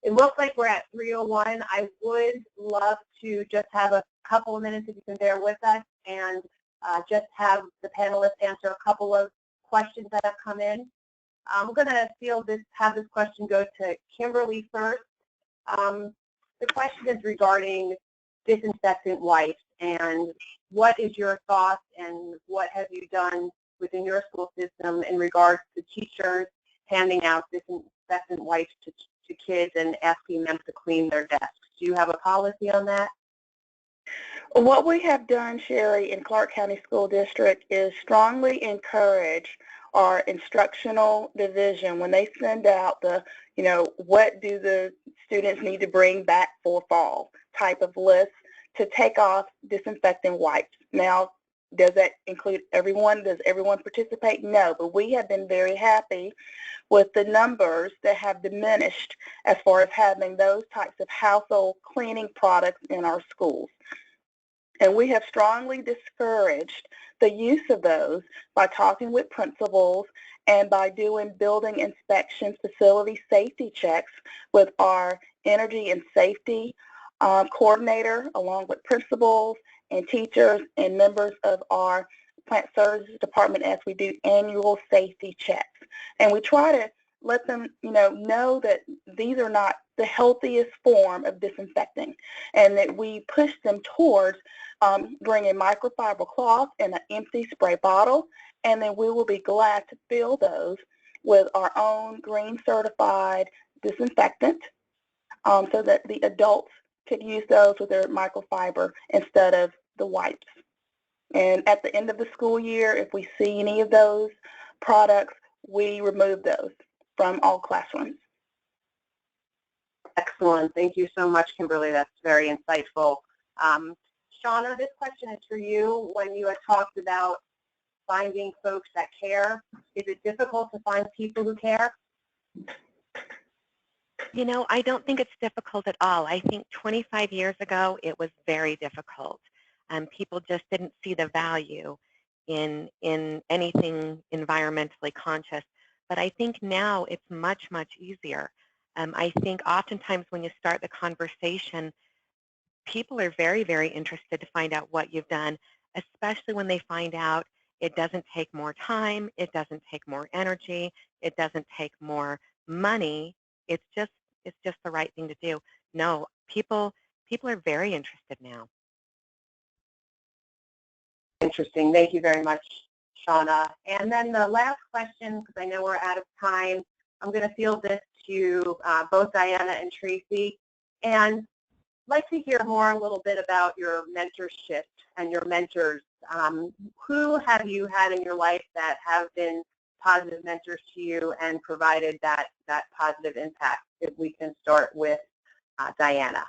It looks like we're at 3:01. I would love to just have a couple of minutes, if you can bear with us, and just have the panelists answer a couple of questions that have come in. I'm going to have this question go to Kimberly first. The question is regarding disinfectant wipes, and what is your thoughts and what have you done within your school system in regards to teachers handing out disinfectant wipes to kids and asking them to clean their desks? Do you have a policy on that? What we have done, Sherry, in Clark County School District is strongly encourage our instructional division when they send out the, what do the students need to bring back for fall type of list, to take off disinfectant wipes. Now, does that include everyone? Does everyone participate? No, but we have been very happy with the numbers that have diminished as far as having those types of household cleaning products in our schools. And we have strongly discouraged the use of those by talking with principals and by doing building inspections, facility safety checks with our energy and safety coordinator, along with principals and teachers and members of our plant services department as we do annual safety checks. And we try to let them know that these are not the healthiest form of disinfecting, and that we push them towards bringing microfiber cloth in an empty spray bottle, and then we will be glad to fill those with our own green certified disinfectant so that the adults could use those with their microfiber instead of the wipes. And at the end of the school year, if we see any of those products, we remove those from all classrooms. Excellent. Thank you so much, Kimberly. That's very insightful. Shawna, this question is for you. When you had talked about finding folks that care, is it difficult to find people who care? I don't think it's difficult at all. I think 25 years ago, it was very difficult. People just didn't see the value in anything environmentally conscious. But I think now it's much, much easier. I think oftentimes when you start the conversation, people are very, very interested to find out what you've done, especially when they find out it doesn't take more time, it doesn't take more energy, it doesn't take more money. It's just the right thing to do. No, people are very interested now. Interesting. Thank you very much, Shawna. And then the last question, because I know we're out of time, I'm going to field this to both Diana and Tracy. And I'd like to hear more a little bit about your mentorship and your mentors. Who have you had in your life that have been positive mentors to you and provided that positive impact? If we can start with Diana.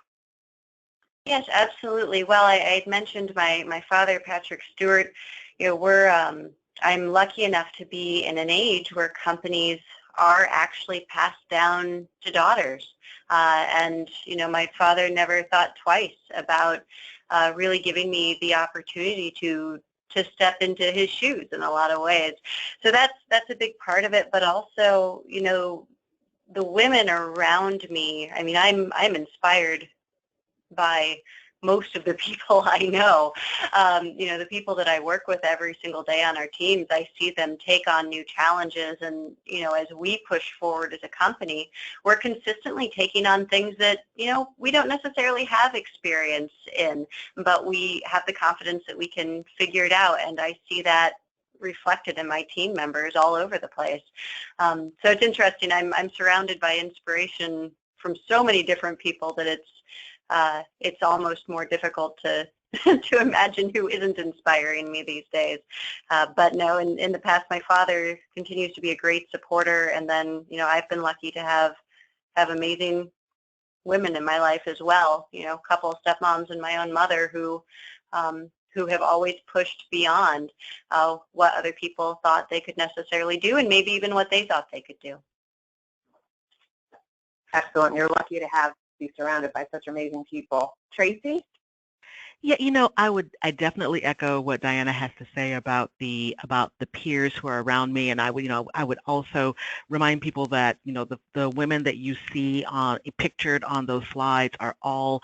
Yes, absolutely. Well, I had mentioned my father, Patrick Stewart. I'm lucky enough to be in an age where companies are actually passed down to daughters. And, you know, my father never thought twice about really giving me the opportunity to step into his shoes in a lot of ways. So that's a big part of it, but also, you know, the women around me, I mean, I'm inspired by most of the people I know. You know, the people that I work with every single day on our teams, I see them take on new challenges, and, you know, as we push forward as a company, we're consistently taking on things that, you know, we don't necessarily have experience in, but we have the confidence that we can figure it out, and I see that reflected in my team members all over the place. So it's interesting. I'm surrounded by inspiration from so many different people that it's almost more difficult to to imagine who isn't inspiring me these days. But no, in the past, my father continues to be a great supporter, and then, you know, I've been lucky to have amazing women in my life as well. You know, a couple of stepmoms and my own mother who have always pushed beyond what other people thought they could necessarily do, and maybe even what they thought they could do. Excellent. You're lucky to be surrounded by such amazing people. Tracy? Yeah, you know, I definitely echo what Diana has to say about the peers who are around me, and I would also remind people that, you know, the women that you see pictured on those slides are all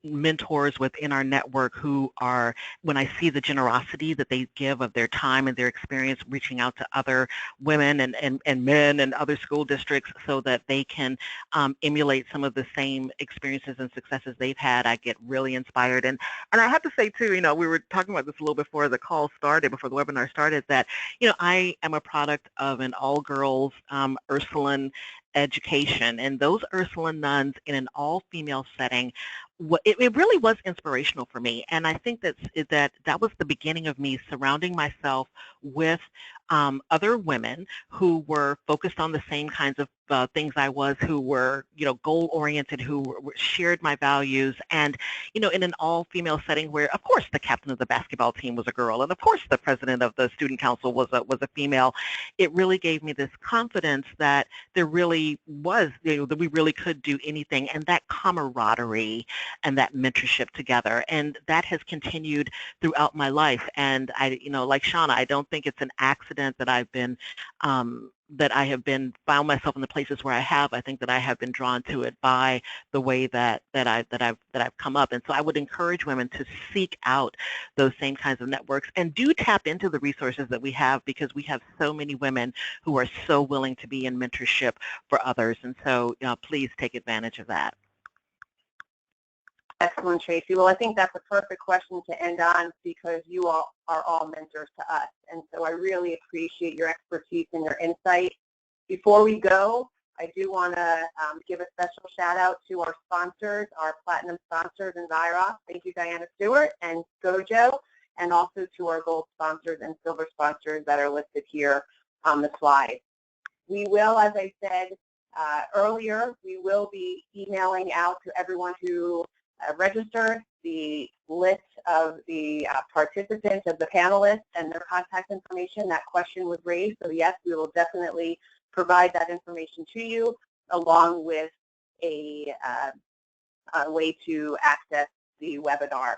mentors within our network who are, when I see the generosity that they give of their time and their experience reaching out to other women and men and other school districts so that they can emulate some of the same experiences and successes they've had, I get really inspired. And I have to say, too, you know, we were talking about this a little before the call started, before the webinar started, that, you know, I am a product of an all-girls Ursuline education, and those Ursuline nuns in an all-female setting, it really was inspirational for me. And I think that was the beginning of me surrounding myself with other women who were focused on the same kinds of things I was, who were, you know, goal-oriented, who shared my values, and, you know, in an all-female setting where, of course, the captain of the basketball team was a girl, and of course, the president of the student council was a female. It really gave me this confidence that there really was, you know, that we really could do anything, and that camaraderie and that mentorship together, and that has continued throughout my life. And I, you know, like Shawna, I don't think it's an accident that I have found myself in the places where I have. I think that I have been drawn to it by the way that I've come up. And so I would encourage women to seek out those same kinds of networks and do tap into the resources that we have, because we have so many women who are so willing to be in mentorship for others. And so, you know, please take advantage of that. Excellent, Tracy. Well, I think that's a perfect question to end on, because you all are all mentors to us. And so I really appreciate your expertise and your insight. Before we go, I do want to give a special shout out to our sponsors, our platinum sponsors, EnvirOx. Thank you, Diana Stewart and Gojo, and also to our gold sponsors and silver sponsors that are listed here on the slide. We will, as I said earlier, we will be emailing out to everyone who registered the list of the participants, of the panelists, and their contact information. That question was raised, so yes, we will definitely provide that information to you, along with a way to access the webinar.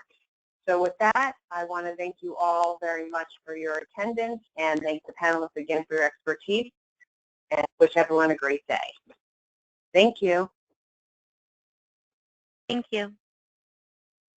So with that, I want to thank you all very much for your attendance, and thank the panelists again for your expertise, and wish everyone a great day. Thank you. Thank you.